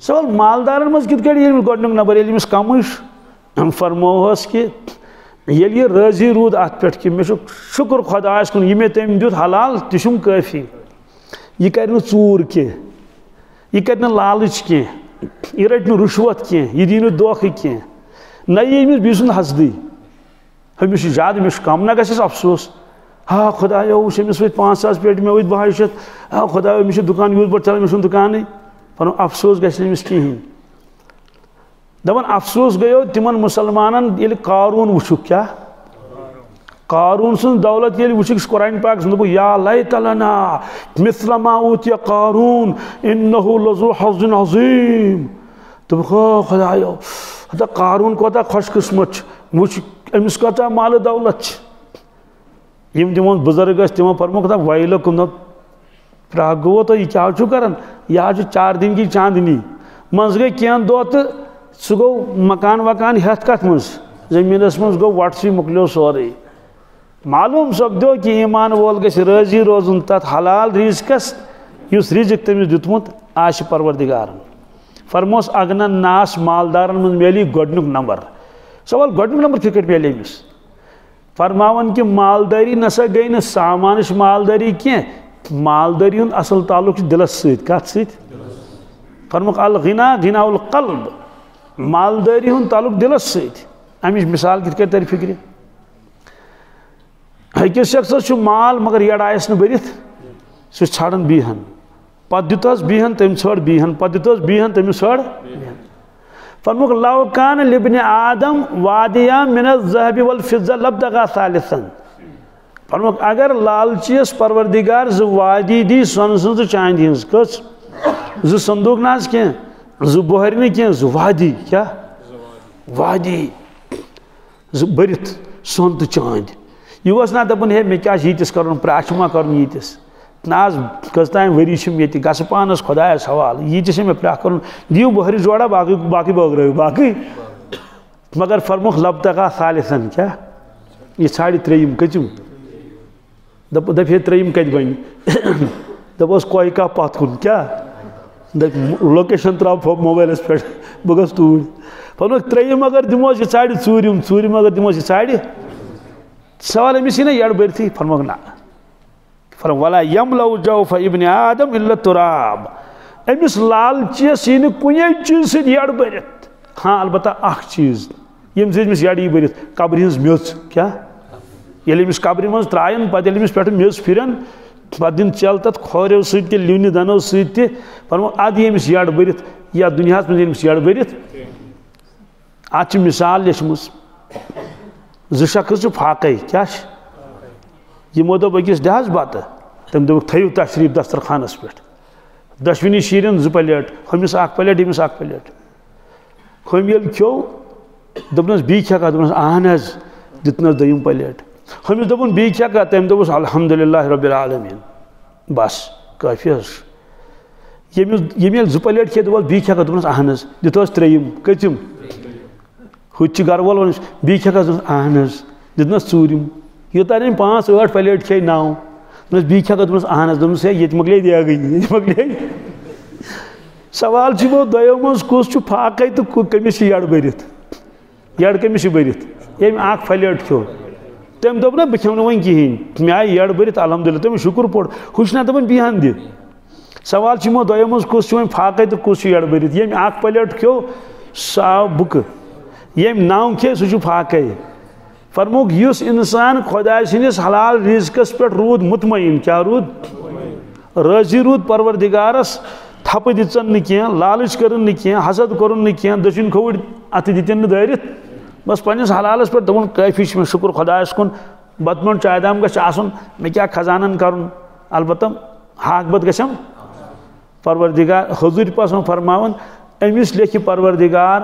سوال مالدارن مز کت کڑی گۄڈنیُک نمبر ییٚلہِ أمِس کمٕے فرموہس کہ ییٚلہِ یہ راضی روٗد اتھ پٮ۪ٹھ کہ مےٚ چھُ شکر خۄدایس کُن یہِ مےٚ تٔمۍ دیُت حلال تہِ چھُم کٲفی یہِ کرِ نہٕ ژوٗر کینٛہہ یہِ کرِ نہٕ لالٕچ کینٛہہ یہِ رٹہِ نہٕ رُشوت کینٛہہ یہِ دی نہٕ دھوکہٕ کینٛہہ نہ یی أمِس بیٚیہِ سُنٛد حسدٕے أمِس چھُ زیادٕ مےٚ چھُ کم نہ گژھٮ۪س افسوس ہا خۄدایا وٕچھ أمِس ؤتھۍ 5,000 پیٹہِ مےٚ ؤتھۍ 2,500 ہا خۄدایا أمِس چھُ دُکان یوٗت بوٚڑ چلان مےٚ چھُنہٕ دُکانٕے پنُن افسوس گژھِ نہٕ أمِس کِہیٖنۍ دپان افسوس گٔیو تِمن مُسلمانن ییٚلہِ قارون وٕچھُکھ کیٛاہ قارون سٕنٛز دولت ییٚلہِ وٕچھُکھ قرآنِ پاکس دوٚپُکھ یا لیت لنا مثل ما اوتِیَ قارون انہ لذو حظ عظیم دوٚپُکھ او خۄدایا ہتا قارون کوتاہ خۄش قٕسمت چھُ وٕچھ أمِس کوتاہ مالہٕ دولت چھِ یِم تِمن بُزرگ ٲسۍ تِمو فرمووُکھ دپ ویلکُم دپ پرٛاکھ گوٚوُ تۄہہِ یہِ کیٛاہ چھُو کران یہِ حظ چھُ 4 دِن کی چاندنی منٛز گٔے کینٛہہ دۄہ تہٕ سُہ گوٚو مکان وکان ہٮ۪تھ کتھ منٛز زٔمیٖنس منٛز گوٚو وٹسٕے مۄکلیو سورُے معلوٗم سپدیو کہ ایمان وول گژھِ رٲضی روزُن تتھ حلال رزقس یُس رزق تٔمِس دیُتمُت آسہِ پروردگارن فرموس اغنى الناس مالدارن منٛز میلی گۄڈنیُک نمبر سوال گۄڈنیُک نمبر کِتھ کٔٹھۍ میلہِ أمِس فرماون کہ مالداری نسا گٔے نہٕ سامانٕچ مالداری کینٛہہ مالداری ہُنٛد اصل تعلق چھُ دلس سۭتۍ کتھ سۭتۍ فرموکھ الغنا غنا القلب مالداری ہُنٛد تعلق دلس سۭتۍ امِچ مثال کِتھ کٔٹھۍ ترِ فکرِ أکِس شخصس چھُ مال مگر یڑایس نہٕ بٔرِتھ سُہ چھُ ژھانڈان بیٚہن پتہٕ دِتہس بیٚہن تٔمۍ ژھٲر بیٚہن پتہٕ دِتہس بیٚہن تٔمِس ژھٲر بیٚہن فرموکھ لو کان لابن آدم وادیا من الذهب والفضة لابتغى ثالثا فرموکھ اگر لالچیس پروردگار زٕ وادی دی سۄنہٕ سٕنٛز تہٕ چاندِ ہٕنٛز کٔژ زٕ صندوق نہ حظ کینٛہہ زٕ بۄہرِ نہٕ کینٛہہ زٕ وادی کیٛاہ وادی زٕ بٔرِتھ سۄن تہٕ چاندِ یہِ اوس نہ دپان ہے مےٚ کیٛاہ چھُ ییٖتِس کرُن پرٛاچھِ ما کرُن ییٖتِس نہ حظ کٔژتام ؤری چھُم ییٚتہِ گژھٕ پانس خۄدایس حوالہٕ ییٖتِس چھُ مےٚ پرٛاکھ کرُن دِیِو بۄہرِ جوڑا باقٕے بٲگرٲیِو باقٕے مگر فرموکھ لابتغى ثالثا کیٛاہ یہِ ژھانڈِ ترٛیٚیِم کٔژِم دپہِ ہے ترٛیٚیِم کتہِ بنہِ دپوس کویکا پتھ کُن کیٛاہ دپہِ لوکیشن ترٛاو موبایلس پٮ۪ٹھ بہٕ گژھٕ توٗرۍ فرموکھ ترٛیٚیِم اگر دِموس یہِ ژھانڈِ ژوٗرِم اگر دِموس یہِ ژھانڈِ سوال أمِس یی نہ یڑ بٔرتھٕے فرموکھ نہ فرموکھ ولا یملأ جوف ابن آدم الا التراب أمِس لالچیس یی نہٕ کُنے چیٖز سۭتۍ یڑ بٔرِتھ ہاں البتہ اکھ چیٖز ییٚمہِ سۭتۍ أمِس یڑ یی بٔرِتھ قبرِ ہٕنٛز میٚژ کیٛاہ ییٚلہِ أمِس قبرِ منٛز ترٛایَن پتہٕ ییٚلہِ أمِس پٮ۪ٹھٕ میٚژ پھِرن پتہٕ دِن ژٮ۪ل تتھ کھوریو سۭتۍ تہِ لِونہِ دنو سۭتۍ تہِ فرموکھ ادٕ یی أمِس یڑ بٔرِتھ یتھ دُنیاہس منٛز یی أمِس یڑ بٔرِتھ اتھ چھِ مثال لیچھمٕژ زٕ شخص چھِ فاقے کیٛاہ چھِ یِمو دوٚپ أکِس دِ حظ بتہٕ تٔمۍ دوٚپُکھ تھٲیِو تشریٖف دسترخانس پٮ۪ٹھ دۄشوٕنی شیرٮ۪ن 2 پلیٹ ہُمِس 1 پلیٹ ییٚمِس 1 پلیٹ ہُمۍ ییٚلہِ کھیوٚو دوٚپنس بیٚیہِ کھٮ۪کھا دوٚپنس اہن حظ دِتنس 2م پلیٹ ہُمِس دوٚپُن بیٚیہِ کھٮ۪کھا تٔمۍ دوٚپُس الحمدللہ رب العالمین بس کٲفی حظ ییٚمِس ییٚلہِ 2 پلیٹ کھیٚیہِ دوٚپس بیٚیہِ کھٮ۪کھا دوٚپنس اہن حظ دِتہوس 3م کٔژِم ہُتہِ چھِ گرٕ وول ونس بیٚیہِ کھٮ۪کھا دوٚپنس اہن حظ دِتنس 4م یوٚتانۍ أمۍ 5-8 پلیٹ کھیٚیہِ 9 دوٚپنس بیٚیہِ کھٮ۪کھا دوٚپنس اہن حظ دوٚپنس ہے ییٚتہِ مۄکلے دیگٕے ییٚتہِ مۄکلے سوال چھ دویو مز کس پھاکے تو کمس یڑ برت یڑ کمس برت یم اخ پھلیٹ کھو تم دپ نا بہ کھیو ون کہین مے آئی یڑ برت الحمدللہ تم شکر پوٹ ہوشنا دپن بیہان دِ سوال چھ دویو مز کس پھاکے تو کس یڑ برت یم اخ پلیٹ کھو سہ آو بک یم نو کھے سہ پھاکے فرموک یس انسان خدا سندس حلال رزقس پہ رود مطمئن کیا رود راضی رود پروردگارس تھپ دن کی لالچ کرن کی حسد کرن کی دچن کھوڑ ات دتن دارت بس پنس حلالس پہ دپن کافی میں شکر خدایس کن بتمن چائے دام گھس آسن میں کیا خزانن کرن البتہ حاق بت گھم پروردگار حضور پاس فرماون امس لیکھ پروردگار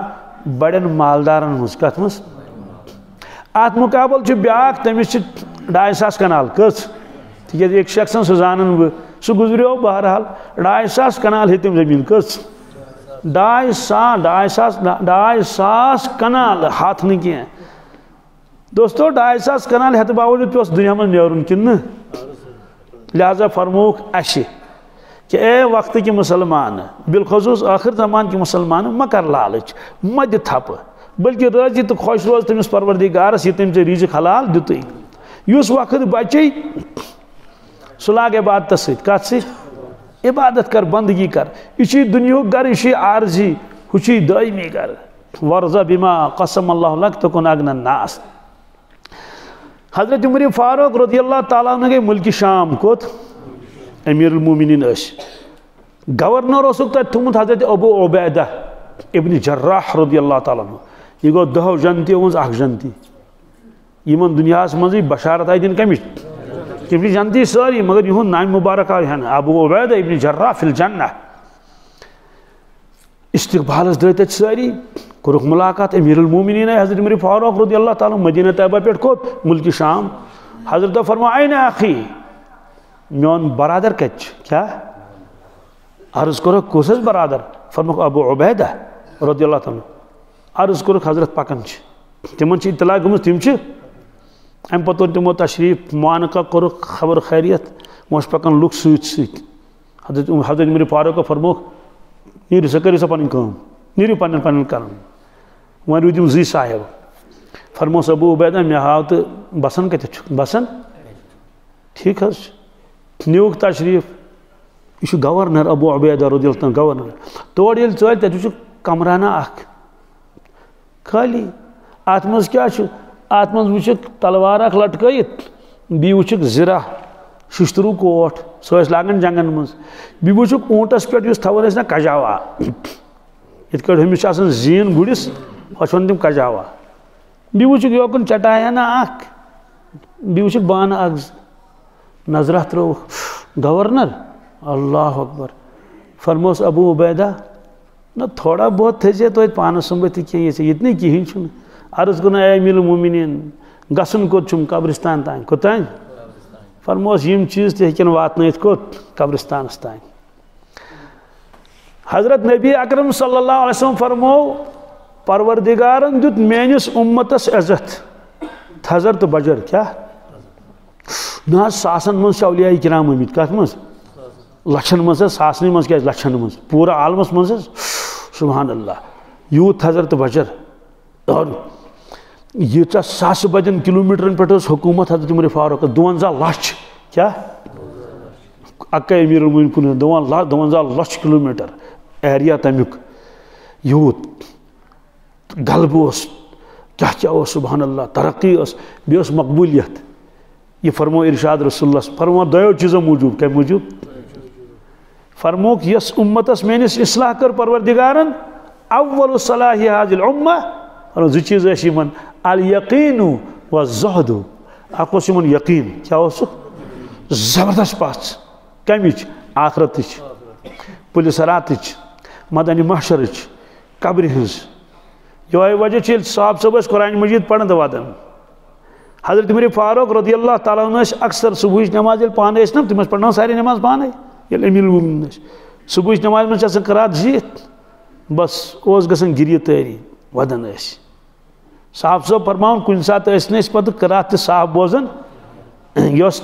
بڑن مالدارن مز کت مز ات مقابل بیاکھ تمس 250 کنال کس تیز ایک شخص سہ زانن بہ سہ گزریو بہرحال 250 کنال ہے تم زمین کس 250 کنال ہاتھ نہیں کی دوستو 250 کنال ہتھ باوجود پیس دنیا من نیرن کن لہذا فرموک اش کہ اے وقت کی مسلمان بالخصوص آخر زمان کی مسلمان مکر لالچ مد تھپ بلکہ راضی تو خوش روز تمس پروردگارس یہ تم رزق حلال دت اس وقت بچے سہ لاگ عبادت ست کت ست عبادت کر بندگی کر یہ دنیا گر یہ عارضی ہچی دائمی گر ورزہ بما قسم اللہ لک تکن اغنى الناس حضرت عمر فاروق رضی اللہ تعالیٰ عنہ گئی ملک شام کوت امیر المومنین اس گورنر اسک تر تھومت حضرت ابو عبیدہ ابن جراح رضی اللہ تعالیٰ عنہ یہ گو 10 جنتی مز اخ جنتی یمن دنیا مزی بشارت آئی دن کمچ کمچ جنتی ساری مگر یہ نام مبارک آئی ہیں ابو عبیدہ ابن جراح فی الجنہ استقبالس درت ساری کرک ملاقات امیر المومنین حضرت عمر فاروق رضی اللہ تعالیٰ مدینہ طیبہ پیٹ کوت ملک شام حضرت فرما این اخی میون برادر کچ کیا عرض کرو کس برادر فرما ابو عبیدہ رضی اللہ تعالیٰ عرض کرک حضرت پکن تمن اطلاع گمت تم ام پتہ تمو تشریف معانقہ کرک خبر خیریت موش پکن لک ست حضرت عمر فاروق فرموک نیرو سا کرو سا پن کام نیرو پن کرن ون روٗدِم زی صاحب فرموس ابو عبیدہ مے ہاو تو بسن کتھ بسن ٹھیک حظ نیوک تشریف یہ گورنر ابو عبیدہ رضی اللہ عنہ گورنر تور یل ژٲلۍ تتہِ وٕچھُکھ کمرانہ اکھ خالی ات منٛز کیاہ چھُ ات منٛز وٕچھُکھ تلوار اکھ لٹکٲیِتھ بیٚیہِ وٕچھُکھ زِرہ ششتروٗ کوٹھ سُہ ٲسۍ لاگان جنگن منٛز بیٚیہِ وٕچھُکھ اوٗنٹس پٮ۪ٹھ یُس تھاوان ٲسۍ نا کجاوا یِتھ کٲٹھۍ ہُمِس چھِ آسان زیٖن گُرِس ہۄچھ وَنان تِم کجاوا بیٚیہِ وٕچھُکھ یوکُن چٹایانہ اکھ بیٚیہِ وٕچھُکھ بانہٕ اکھ زٕ نظرہ ترٲوُکھ گورنر اللہ اکبر فرموس ابو عبیدہ نہ تھوڑا بہت تھٲیزِ توتہِ پانس سُمبتھ کینٛہہ ییٚتہِ نہٕ کِہیٖنۍ چھُنہٕ عرض کوٚرُن اے امیٖر المومنیٖن گژھُن کوٚت چھُم قبرستان تانۍ کوٚتانۍ فرموس یِم چیٖز تہِ ہیٚکن واتنٲیِتھ کوٚت قبرستانس تانۍ حضرت نبی اکرم صلی اللہ علیہ وسلم فرمو پروردگارن دیُت میٲنِس اُمتس عزت تھزر تہٕ بجر کیٛاہ نہ حظ ساسن منٛز چھِ اولیاء کرام آمٕتۍ کتھ منٛز لچھن منٛز حظ ساسنٕے منٛز کیٛازِ لچھن منٛز پوٗرٕ عالمس منٛز حظ سبحان اللہ یوٗت تھزر تہٕ بجر اور ییٖژاہ ساسہٕ بدٮ۪ن کِلوٗمیٖٹرن پٮ۪ٹھ ٲس حکوٗمت حضرت عمر فاروق 52 لچھ کیٛاہ اکے امیر المومنین کُن 52 لچھ کِلوٗمیٖٹر ایریا تمیُک یوٗت غلبہٕ اوس کیٛاہ کیٛاہ اوس سبحان اللہ ترقی ٲس بیٚیہِ ٲس مقبوٗلیت یہ فرمو ارشاد رسول اللہ فرمو دۄیو چیٖزو موٗجوٗب کمہِ موٗجوٗب فرموک یس امتس میٲنِس اصلاح کر پروردگارن اول صلاح هذه الامه زٕ چیٖز ٲسۍ یِمن الیقین والزہد اکھ اوس یِمن یقین کیٛاہ اوسُکھ زبردست پژھ کمِچ آخرتٕچ پُلہِ صراتٕچ مدنِ محشرٕچ قبرِ ہٕنٛز یِہوے وجہ چھُ ییٚلہِ صاحب صٲب ٲسۍ قرآن مجیٖد پران تہٕ ودان حضرت عمر فاروق رضی اللہ تعالیٰ عنہ ٲسۍ اکثر صبحٕچ نماز ییٚلہِ پانے ٲسۍ نا تِم ٲسۍ پرناوان سارے نماز پانے ییٚلہِ امیٖر المومنیٖن ٲسۍ صبحٕچ نمازِ منٛز چھِ آسان قرات زیٖٹھ بس اوس گژھان گریہِ تٲری ودان ٲسۍ صاحب صٲب فرماوان کُنہِ ساتہٕ ٲسۍ نہٕ أسۍ پتہٕ قرات تہِ صاف بوزان یہِ ٲس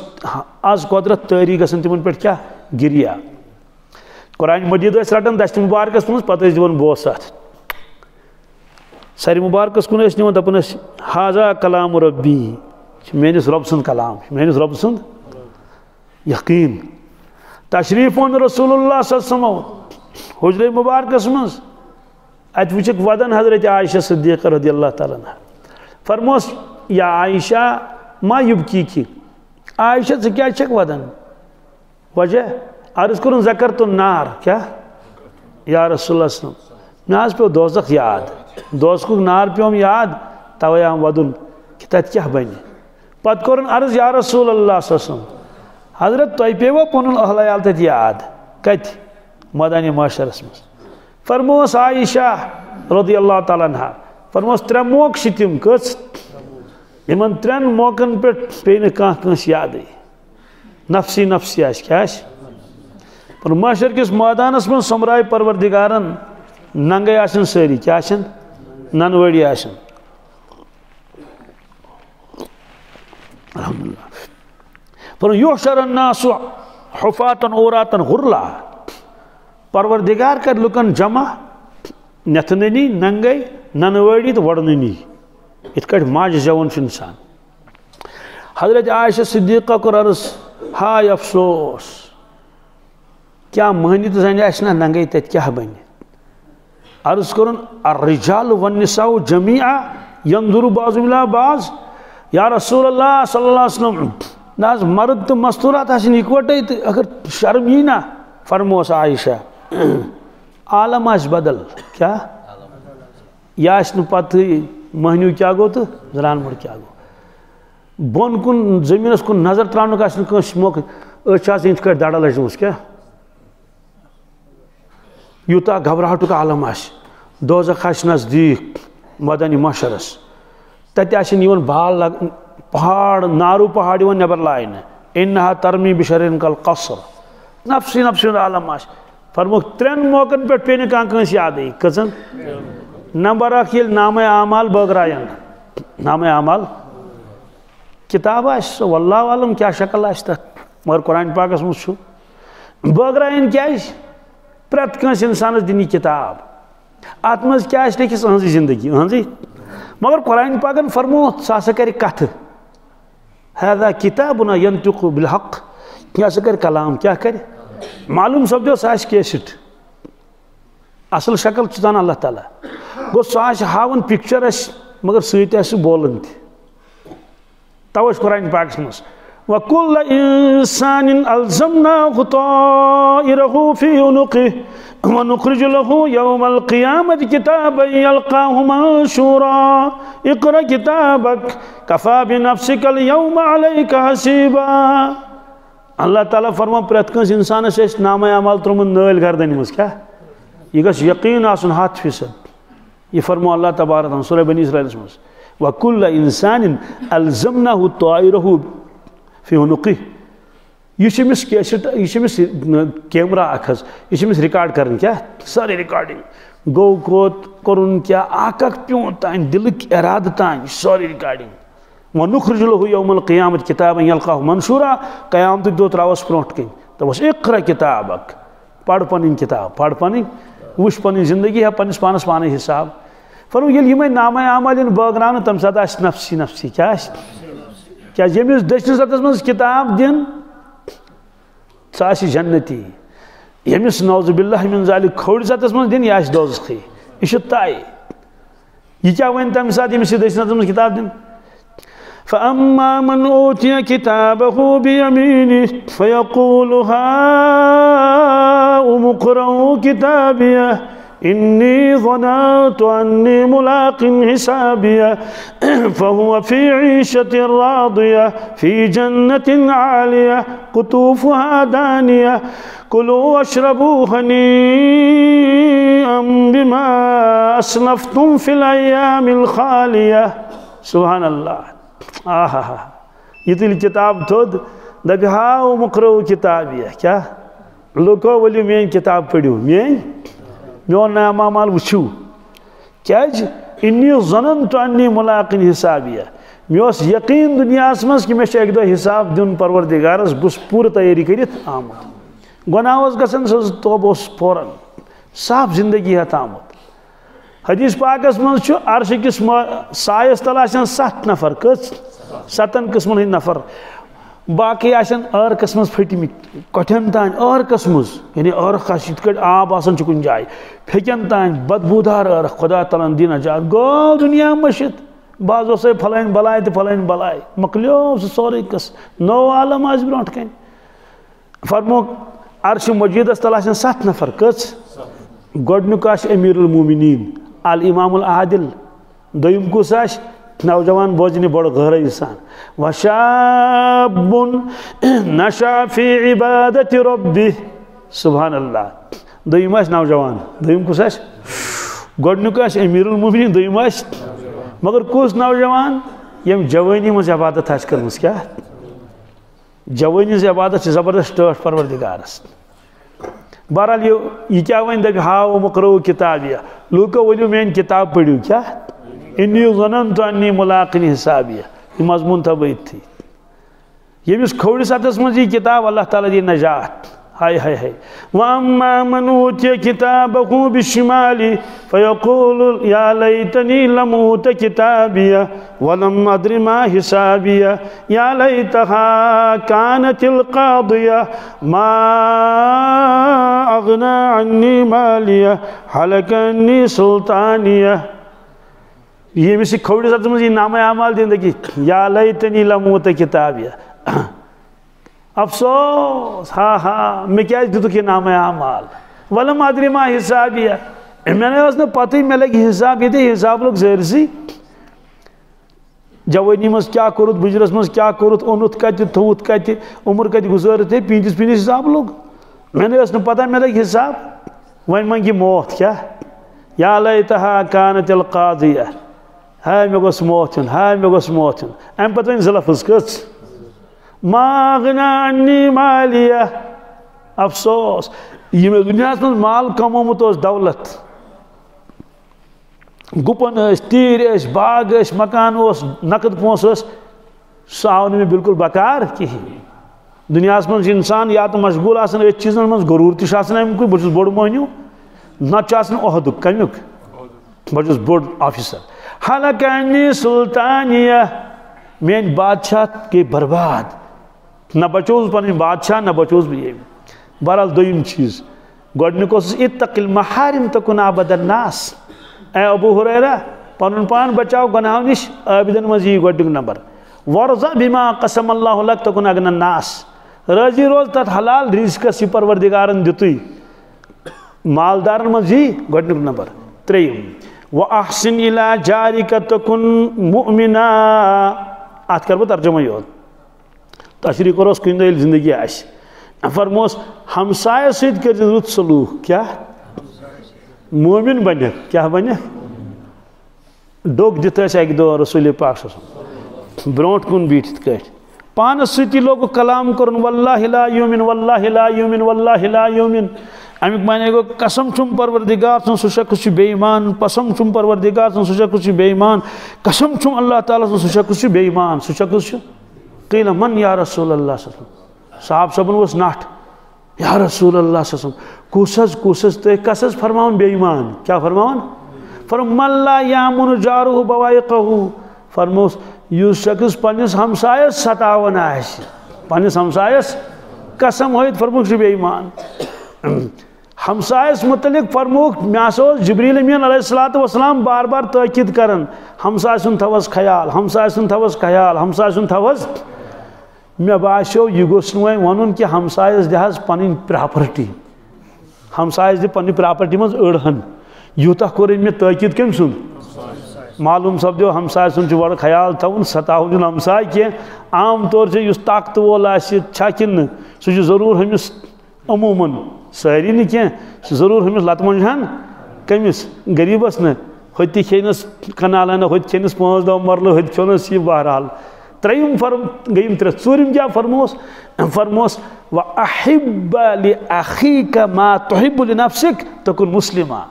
آز قۄدرت تٲری گژھان تِمن پٮ۪ٹھ کیٛاہ گریہ قرآن مجید رٹان دست مبارکس من پتہ دِوان بوس ات سر مبارکس کن نوان دپان حاضہ کلام ربی میانس رب سند کلام میانس رب سند یقین تشریف اون رسول اللہ صلی اللہ علیہ وسلم حجر مبارکس من ات وچک ودن حضرت عائشہ صدیقہ رضی اللہ تعالیٰ عنہ فرموس یا عائشہ ما یبکی کی عائشہ سے کیا چھک ودن وجہ عرض کرن ذکرت النار کیا یا رسول اللہ صلی اللہ علیہ وسلم میں آج پہ دوزخ یاد دوزخ نار پہ یاد توے آم ودن کہ تت کیا بنی پت کرن عرض یا رسول اللہ صلی اللہ علیہ وسلم حضرت تو پیو پنن اہل عیال تت یاد کت مدنی معاشرس مز فرموس عائشہ رضی اللہ تعالیٰ عنہ فرموس ترے موقع چھ تم کس یمن ترین موقعن پہ پی نہ کنس یاد نفسی نفسی آس کیا پر معاشر کس میدانس من سمرائے پروردگارن ننگے آسن ساری کیا آسن ننوڑی آسن الحمدللہ پر یحشر الناس حفاتا عوراتا غرلا پروردگار کر لکن جمع نتننی ننگے ننوڑی تو وڑننی ات کٹ ماج زیون انسان حضرت عائشہ صدیقہ کو عرض ہائے افسوس کیا مہنی تو زنی آسنا ننگے تت کیا بنی عرض کرن الرجال والنساء جميعا ينظر بعضهم الى بعض یا رسول اللہ صلی اللہ علیہ وسلم ناز مرد تو مستورات آسن اکوٹے اگر شرم ہی نہ فرموس عائشہ عالم آس بدل کیا یا آسن پتہ مہنیو کیا گو تو زنان مڑ کیا گو بون کن زمینس کن نظر ترانک آسن کنس موقع اچھ آسن انت کر داڑا لجنوس کیا یوتا گھبراہٹک عالم آس دوزخ آس نزدیک مدنی معاشرس تتہ آسن یون بال پہاڑ نارو پہاڑ یون نبر لائن انہا ترمی بشرین کل قصر نفسی نفسی عالم آس فرموک ترین موقعن پہ پینے کان کنس یاد کزن نمبر اخ یل نام اعمال بغرائن نام اعمال کتاب آس واللہ عالم کیا شکل آس تک مگر قرآن پاکس مجھ بغرائن کیا پرت کنس انسانس دینی کتاب ات مز کیا لکھس اہنزی زندگی اہنزی مگر قرآن پاکن فرمو سا کر کت هذا کتابنا ینطق بالحق کیا کر کلام کیا کر معلوم سپدو سا کیسٹ اصل شکل چان اللہ تعالیٰ گو سا ہاون پکچر اس مگر ست بولن توش قرآن پاکس مز وَكُلَّ إِنسَانٍ أَلْزَمْنَاهُ طَائِرَهُ فِي عُنُقِهِ وَنُخْرِجُ لَهُ يَوْمَ الْقِيَامَةِ كِتَابًا يَلْقَاهُ مَنشُورًا اقْرَأْ كِتَابَكَ كَفَى بِنَفْسِكَ الْيَوْمَ عَلَيْكَ حَسِيبًا اللہ تعالیٰ فرما پرت کنس انسان سے نام اعمال ترمن نٲلۍ گردن مز کیا یہ گژھِ یقین آسن 100% یہ فرمو اللہ تبارک و سورہ بنی اسرائیل مز وَكُلَّ إِنسَانٍ أَلْزَمْنَاهُ طَائِرَهُ فی عنقی یہ کیسٹ یہ کیمرہ اخذ یہ ریکارڈ کرن کیا ساری ریکارڈنگ گو کوت کرن کیا اک پیون تان دلک ارادہ تان ساری ریکارڈنگ ونخرج له یوم القیامت کتابا یلقاہ منشورا قیامت دو تراوس برونٹ کن دپس اقرا کتابک پڑھ پنن کتاب پڑھ پنن وش پنن زندگی ہے پنس پانس پانے حساب فرمو یل یمے نامہ اعمال بٲگراونہ تم سات آس نفسی نفسی کیا کیا یمس دچنس اتس مز کتاب دن سا جنتی یمس نعوذ باللہ من ذالک کھوڑس اتس مز دن یہ دوزخی یہ طے یہ کیا ون تمہ سات یمس دچنس اتس مز کتاب دن فَأَمَّا مَنْ أُوتِيَ كِتَابَهُ بِيَمِينِهِ فَيَقُولُ هَاؤُمُ اقْرَءُوا كِتَابِيَهْ إِنِّي ظَنَنتُ أَنِّي مُلَاقٍ حِسَابِيَهْ فَهُوَ فِي عِيشَةٍ رَاضِيَةٍ فِي جَنَّةٍ عَالِيَةٍ قُطُوفُهَا دَانِيَةٌ كُلُوا وَاشْرَبُوا هَنِيئًا بِمَا أَسْلَفْتُمْ فِي الْأَيَّامِ الْخَالِيَةِ سبحان اللہ آہا یہ تیل کتاب تھود دبی ہاؤ مقرؤ کتابیہ کیا لوکو ولیو مین کتاب پڑھو میون نام اعمال وچھو کیاج انی ظننت انی ملاق حسابیہ میوس یقین دنیا مز کہ میں ایک دہ حساب دن پروردگارس بس پور تیاری کرت آمد گناہ گژھان سہ توبہ فوراً صاف زندگی ہتھ آمت حدیث پاکس من عرش کس سایس تل آسان 7 نفر کس 7 قسمن ہند نفر باقی آسان عرقس مز پھٹمت کٹھن تان عرقس مز یعنی عرق یت کٹ آب آسان کن جائے پھکن تان بدبودار عرق خدا تعالیٰ دی نجات گو دنیا مشت باز اسے پھلائن بلائے تو پھلائن بلائے مکلیو سہ سورے قص نو عالم آس برونٹ کن فرمو عرش مجیدس تل آسان 7 نفر کس گۄڈنیُک آسہِ امیر المومنین الامام العادل دویم کس آسہِ نوجوان بوزنی بڑ گہرائی سان وشاب نشا فی عبادت ربی سبحان اللہ دویم آسہِ نوجوان دویم کس آسہِ گۄڈنیُک آسہِ امیر المومنین دویم آسہِ مگر کس نوجوان یم جوانی مز عبادت آسہِ کٔرمٕژ کیٛاہ جوانی ہٕنٛز عبادت چھِ زبردست ٹٲٹھ پروردگارس بہرحال یہ کیا ون دپ ہاو مقرو کتابیہ لوکو ؤنِو میٛانہِ کتاب پٔرِو کیٛاہ انی ظننت انی ملاقن حسابیہ یہ مضمون تھا بٔتھی ییٚمِس کھوڑِ سطحس منٛز یہِ کتاب اللہ تعالیٰ دی نجات ہائے ہائے ہائے وَأَمَّا مَنْ أُوتِيَ كِتَابَهُ بِالشِّمَالِ فَيَقُولُ يَا لَيْتَنِي لَمْ أُوتَ كِتَابِيَهْ وَلَمْ أَدْرِ مَا حِسَابِيَهْ يَا لَيْتَهَا كَانَتِ الْقَاضِيَةَ مَا أَغْنَى عَنِّي مَالِيَهْ هَلَكَ عَنِّي سُلْطَانِيَهْ یہ مجھے کھوڑی ساتھ مجھے نام اعمال زندگی یا لیتنی لم اوت کتابیہ افسوس ہاں میں کیا دیتو کہ نام اعمال ولم ادری ما حسابیہ میں نے اس نے پتہ ہی میں لگی حساب یہ تھے حساب لوگ زیرسی جوانی مز کیا کرت بجرس مز کیا کرت اونت کت تھوت کت عمر کت گزارت ہے پینتس حساب لوگ میں نے اس نے پتہ میں لگی حساب وین منگی موت کیا یا لیتہا کانت القاضیہ ہائے میں گوس موت ہن ہائے میں گوس موت ہن ام پتہ ون لفظ کس ما اغنى عني مالية افسوس یہ میں دنیا میں مال کمومت اس دولت گپن اس تیر اس باغ اس مکان اس نقد پونس اس ساون میں بالکل بکار کی دنیا میں انسان یا تو مشغول آسن اس چیزن میں غرور تش آسن ام کوئی بچس بوڑ مہنیو نہ چاسن عہد کمیک بچس بوڑ آفیسر حالانکہ انی سلطانیہ مین بادشاہ کے برباد نہ بچوز پن بادشاہ نہ بچوز بھی بہرحال دویم چیز گۄڈنیُک اوسُس اتق المحارم تکن عبد الناس اے ابو ہریرہ پنن پان بچاو گناہو نش عابدن مز یہ گۄڈنیُک نمبر ورضا بما قسم اللہ لک تکن اغنى الناس راضی روز تت حلال رزقس یہ پروردگارن دتُے مالدارن مز یہ گۄڈنیُک نمبر ترٛیٚیِم واحسن الى جارک تکن مؤمنا ات کر بہ ترجمہ یوت تشریح کروس کن دل زندگی آس فرموس ہمسایہ ست کر رت سلوک کیا مومن بنہ کیا بنہ ڈوک دت اک دو رسول پاک صلی اللہ علیہ وسلم برونٹ کن بیٹھت کٹ پانس ستی لوگ کلام کرن واللہ لا یومن واللہ لا یومن واللہ لا یومن امیک معنی گو قسم چھم پروردگار سن سہ شخص بے ایمان قسم چھم پروردگار سن سہ شخص بے ایمان قسم چھم اللہ تعالیٰ سن سہ شخص بے ایمان سہ شخص قیل من یا رسول اللہ صلی اللہ علیہ وسلم صاحب صبن اس ناٹ یا رسول اللہ صلی اللہ علیہ وسلم کوسز تے کسز فرماون بے ایمان کیا فرماون فرم من لا یامن جارہ بوائقہ فرموس یس شخص پنس ہمسایس ستاون آس پنس ہمسایس قسم ہوئیت فرموک بے ایمان ہمسایس متعلق فرموک میاسوس جبریل امین علیہ السلام بار بار تاکید کرن ہمسایہ سن تھوس خیال ہمسایہ سن تھوس خیال ہمسایہ سن تھوس مے باسیو یہ گوس نوے ونن کہ ہمسایس دہس پنن پراپرٹی ہمسایس دی پنن پراپرٹی مز اڑہن یوتا کور مے تاکید کم سن معلوم سپدو ہمسایہ سن چھ بڑ خیال تھون ستاون ہمسایہ کی عام طور سے یس طاقت وول آسہ چھکن سہ ضرور ہمس عموماً ساری نی کی ضرور ہمس لت منجہن کمس غریبس نا ہوت کھینس کنالہ نا ہوت کھینس 5 دہ مرلہ ہوت کھونس یہ بہرحال تریم گیم ترے ژوٗرِم کیا فرموس فرموس وَأَحِبَّ لِأَخِيكَ مَا تُحِبُّ لِنَفْسِكَ تَكُنْ مُسْلِمًا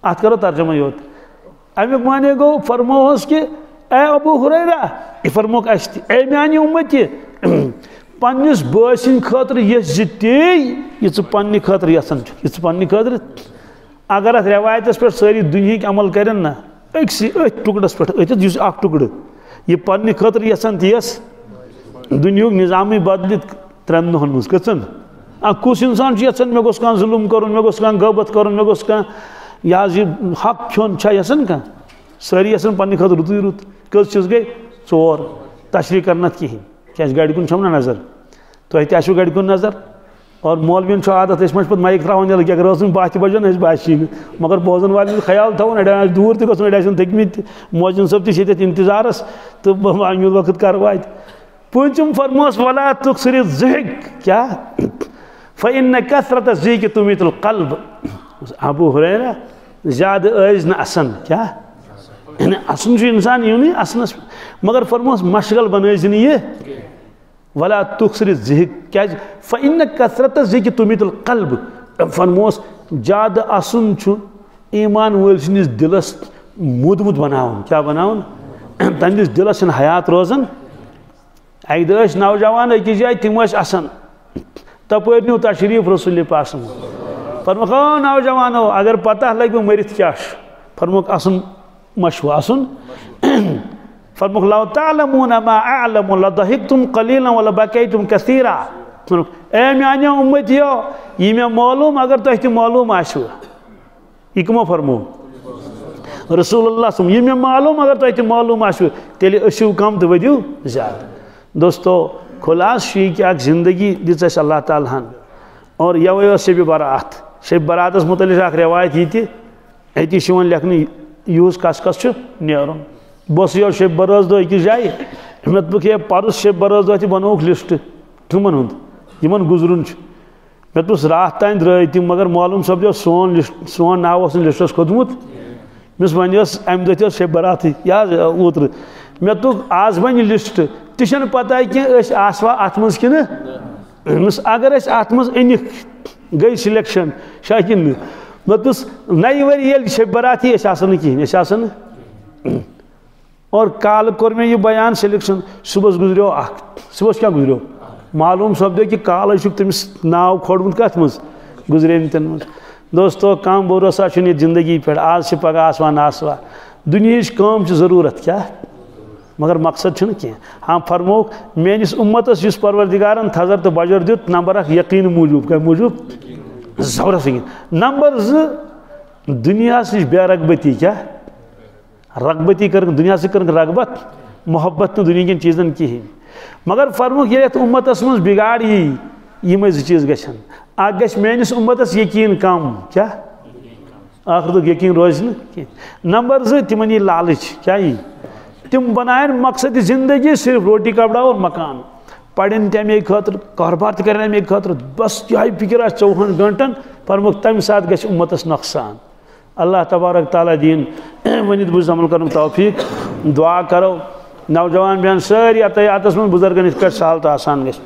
ات کرو ترجمہ یوت امیک معنی گو فرموس کہ اے ابو ہریرہ یہ فرموک اشتی اے میانی امتی پنس بٲسِن خٲطرٕ یژھ زِ تی یہِ ژٕ پننہِ خٲطرٕ یژھان چھُکھ یہِ ژٕ پننہِ خٲطرٕ اگر اتھ رٮ۪وایتس پٮ۪ٹھ سٲری دُنہِکۍ عمل کرن نا أکسٕے أتھۍ ٹُکڑس پٮ۪ٹھ أتھۍ یُس اکھ ٹُکڑٕ یہِ پننہِ خٲطرٕ یژھان تی یس دُنیہُک نظامٕے بدلِتھ 3 دۄہن منٛز کٔژن کُس انسان چھُ یژھان مےٚ گوٚژھ کانٛہہ ظُلم کرُن مےٚ گوٚژھ کانٛہہ غٲبت کرُن مےٚ گوٚژھ کانٛہہ یہِ حظ یہِ حق کھیوٚن چھا یژھان کانٛہہ سٲری یژھان پننہِ خٲطرٕ رُتُے رُت کٔژ چیٖز گٔے 4 تشریح کرن اتھ کِہیٖنۍ کیٛازِ گرِ کُن چھَم نا نظر تۄہہِ تہِ آسِوٕ گرِ کُن نظر اور مولوین چھُ عادت أسۍ ما چھِ پتہٕ مایِک ترٛاوان ییٚلہِ کہِ اگر ٲسٕن 12 بجن أسۍ باسی نہٕ مگر بوزن والٮ۪ن چھُ خیال تھاوُن اڑٮ۪ن آسہِ دوٗر تہِ گژھُن اڑِ آسن تھٔکمٕتۍ تہِ مۄزِن صٲب تہِ چھِ ییٚتٮ۪تھ انتظارس تہٕ امیُک وقت کر واتہِ پوٗنٛژِم فرموس ولا تُکثر الضحك کیٛاہ فإن كثرة الضحك تميت القلب ابو ہریرہ زیادٕ ٲسۍ نہٕ اَسان کیٛاہ یعنی اَسُن چھُ انسان یِونٕے اَسنس مگر فرموس مشغل بنٲیزِ نہٕ یہِ ولا تُکثر الضحك کیٛازِ فإن كثرة الضحك تميت القلب فرموس زیادٕ اَسُن چھُ ایٖمان وٲلۍ سٕنٛدِس دِلس موٗدمُت بناوُن کیٛاہ بناوُن تہنٛدِس دِلس چھِنہٕ حیات روزان اکہِ دۄہ ٲسۍ نوجوان أکِس جایہِ تِم ٲسۍ اَسان تپٲرۍ نیوٗ تشریٖف رسول پاک فرموکھ او نوجوانو اگر پتہ لگہِ مٔرِتھ کیٛاہ چھُ فرموکھ اَسُن ما چھُ اَسُن فرموکھ لو تعلمون ما اعلم لضحكتم قليلا ولبكيتم كثيرا فرموکھ اے میانیو اُمتیو یہِ مےٚ معلوٗم اگر تۄہہِ تہِ معلوٗم آسِوٕ یہِ کٕمو فرمو رسول اللہ صلی یہِ مےٚ معلوٗم اگر تۄہہِ تہِ معلوٗم آسِوٕ تیٚلہِ ٲسِو کم تہٕ ؤدِو زیادٕ دوستو خلاص چھُ یہِ کہِ اکھ زندگی دِژ اَسہِ اللہ تعالیٰ ہن اور یوے ٲس شبِ برات شبِ براتس متعلق چھِ اکھ رٮ۪وایت یہِ تہِ أتی چھُ یِوان لیکھنہٕ یِہُس کس چھُ نیرُن بہٕ اوسُس یورٕ شبِ برٲژ دۄہ أکِس جایہِ مےٚ دوٚپُکھ ہے پرُس شبِ برٲژ دۄہ تہِ بنووُکھ لسٹ کٕمن ہُنٛد یِمن گُزرُن چھُ مےٚ دوٚپُس راتھ تام درٛٲے تِم مگر معلوٗم سپدیو سون لسٹ سون ناو اوس نہٕ لسٹس کھوٚتمُت مےٚ وۄنۍ ٲس امہِ دۄہ تہِ ٲس شبِ براتٕے یہِ حظ اوترٕ مےٚ دوٚپ آز بنہِ لسٹ تہِ چھنہٕ پتہ کینٛہہ أسۍ آسوا اتھ منٛز کِنہٕ دوٚپمَس اگر أسۍ اتھ منٛز أنِکھ گٔے سِلیکشن چھا کِنہٕ نہٕ مےٚ دوٚپُس نَیہِ ؤری ییٚلہِ شبِ براتٕے أسۍ آسو نہٕ کِہیٖنۍ أسۍ آسو نہٕ اور کالہٕ کوٚر مےٚ یہِ بیان سِلیکشن صُبحس گُزریو اکھ صُبحس کیٛاہ گُزریو معلوٗم سپدیو کہِ کالے چھُکھ تٔمِس ناو کھوڑمُت کتھ منٛز گُزریمتٮ۪ن منٛز دوستو کانٛہہ بھروسہ چھُنہٕ یَتھ زندگی پٮ۪ٹھ آز چھِ پگاہ آسوا نہٕ آسوا دُنیہِچ کٲم چھِ ضروٗرت کیٛاہ مگر مقصد چھُنہٕ کینٛہہ ہاں فرموکھ میٲنِس اُمتس یُس پروردِگارن تھزر تہٕ بجر دیُت نمبر 1 یقیٖن موٗجوٗب کمہِ موٗجوٗب زبردست یقیٖن نمبر 2 دُنیاہس نِش بے رغبتی کیٛاہ رغبتی کٔرٕکھ دُنیاہس سۭتۍ کٔرٕکھ رغبت محبت نہٕ دُنہِکٮ۪ن چیٖزن کِہیٖنۍ مگر فرموکھ ییٚلہِ یتھ اُمتس منٛز بِگاڑ یی یِمے 2 چیٖز گژھن اکھ گژھِ میٲنِس اُمتس یقیٖن کم کیٛاہ ٲخرُک یقیٖن روزِ نہٕ کینٛہہ نمبر 2 تِمن یی لالٕچ کیٛاہ یی تِم بناین مقصد زندگی صرف روٹی کپڑا اور مکان پرن تہِ اَمے خٲطرٕ کاربار تہِ کرن اَمے خٲطرٕ بس یِہے فِکر آسہِ 24 گنٹن فرموکھ تمہِ ساتہٕ گژھِ اُمتس نۄقصان اللہ تبارک تعالیٰ دِیِن ؤنِتھ بوٗزِتھ عمل کرنُک توفیٖق دعا کرو نوجوان بیٚہن سٲری عطیاتس منٛز بُزرگن یِتھ کٲٹھۍ سہل تہٕ آسان گژھِ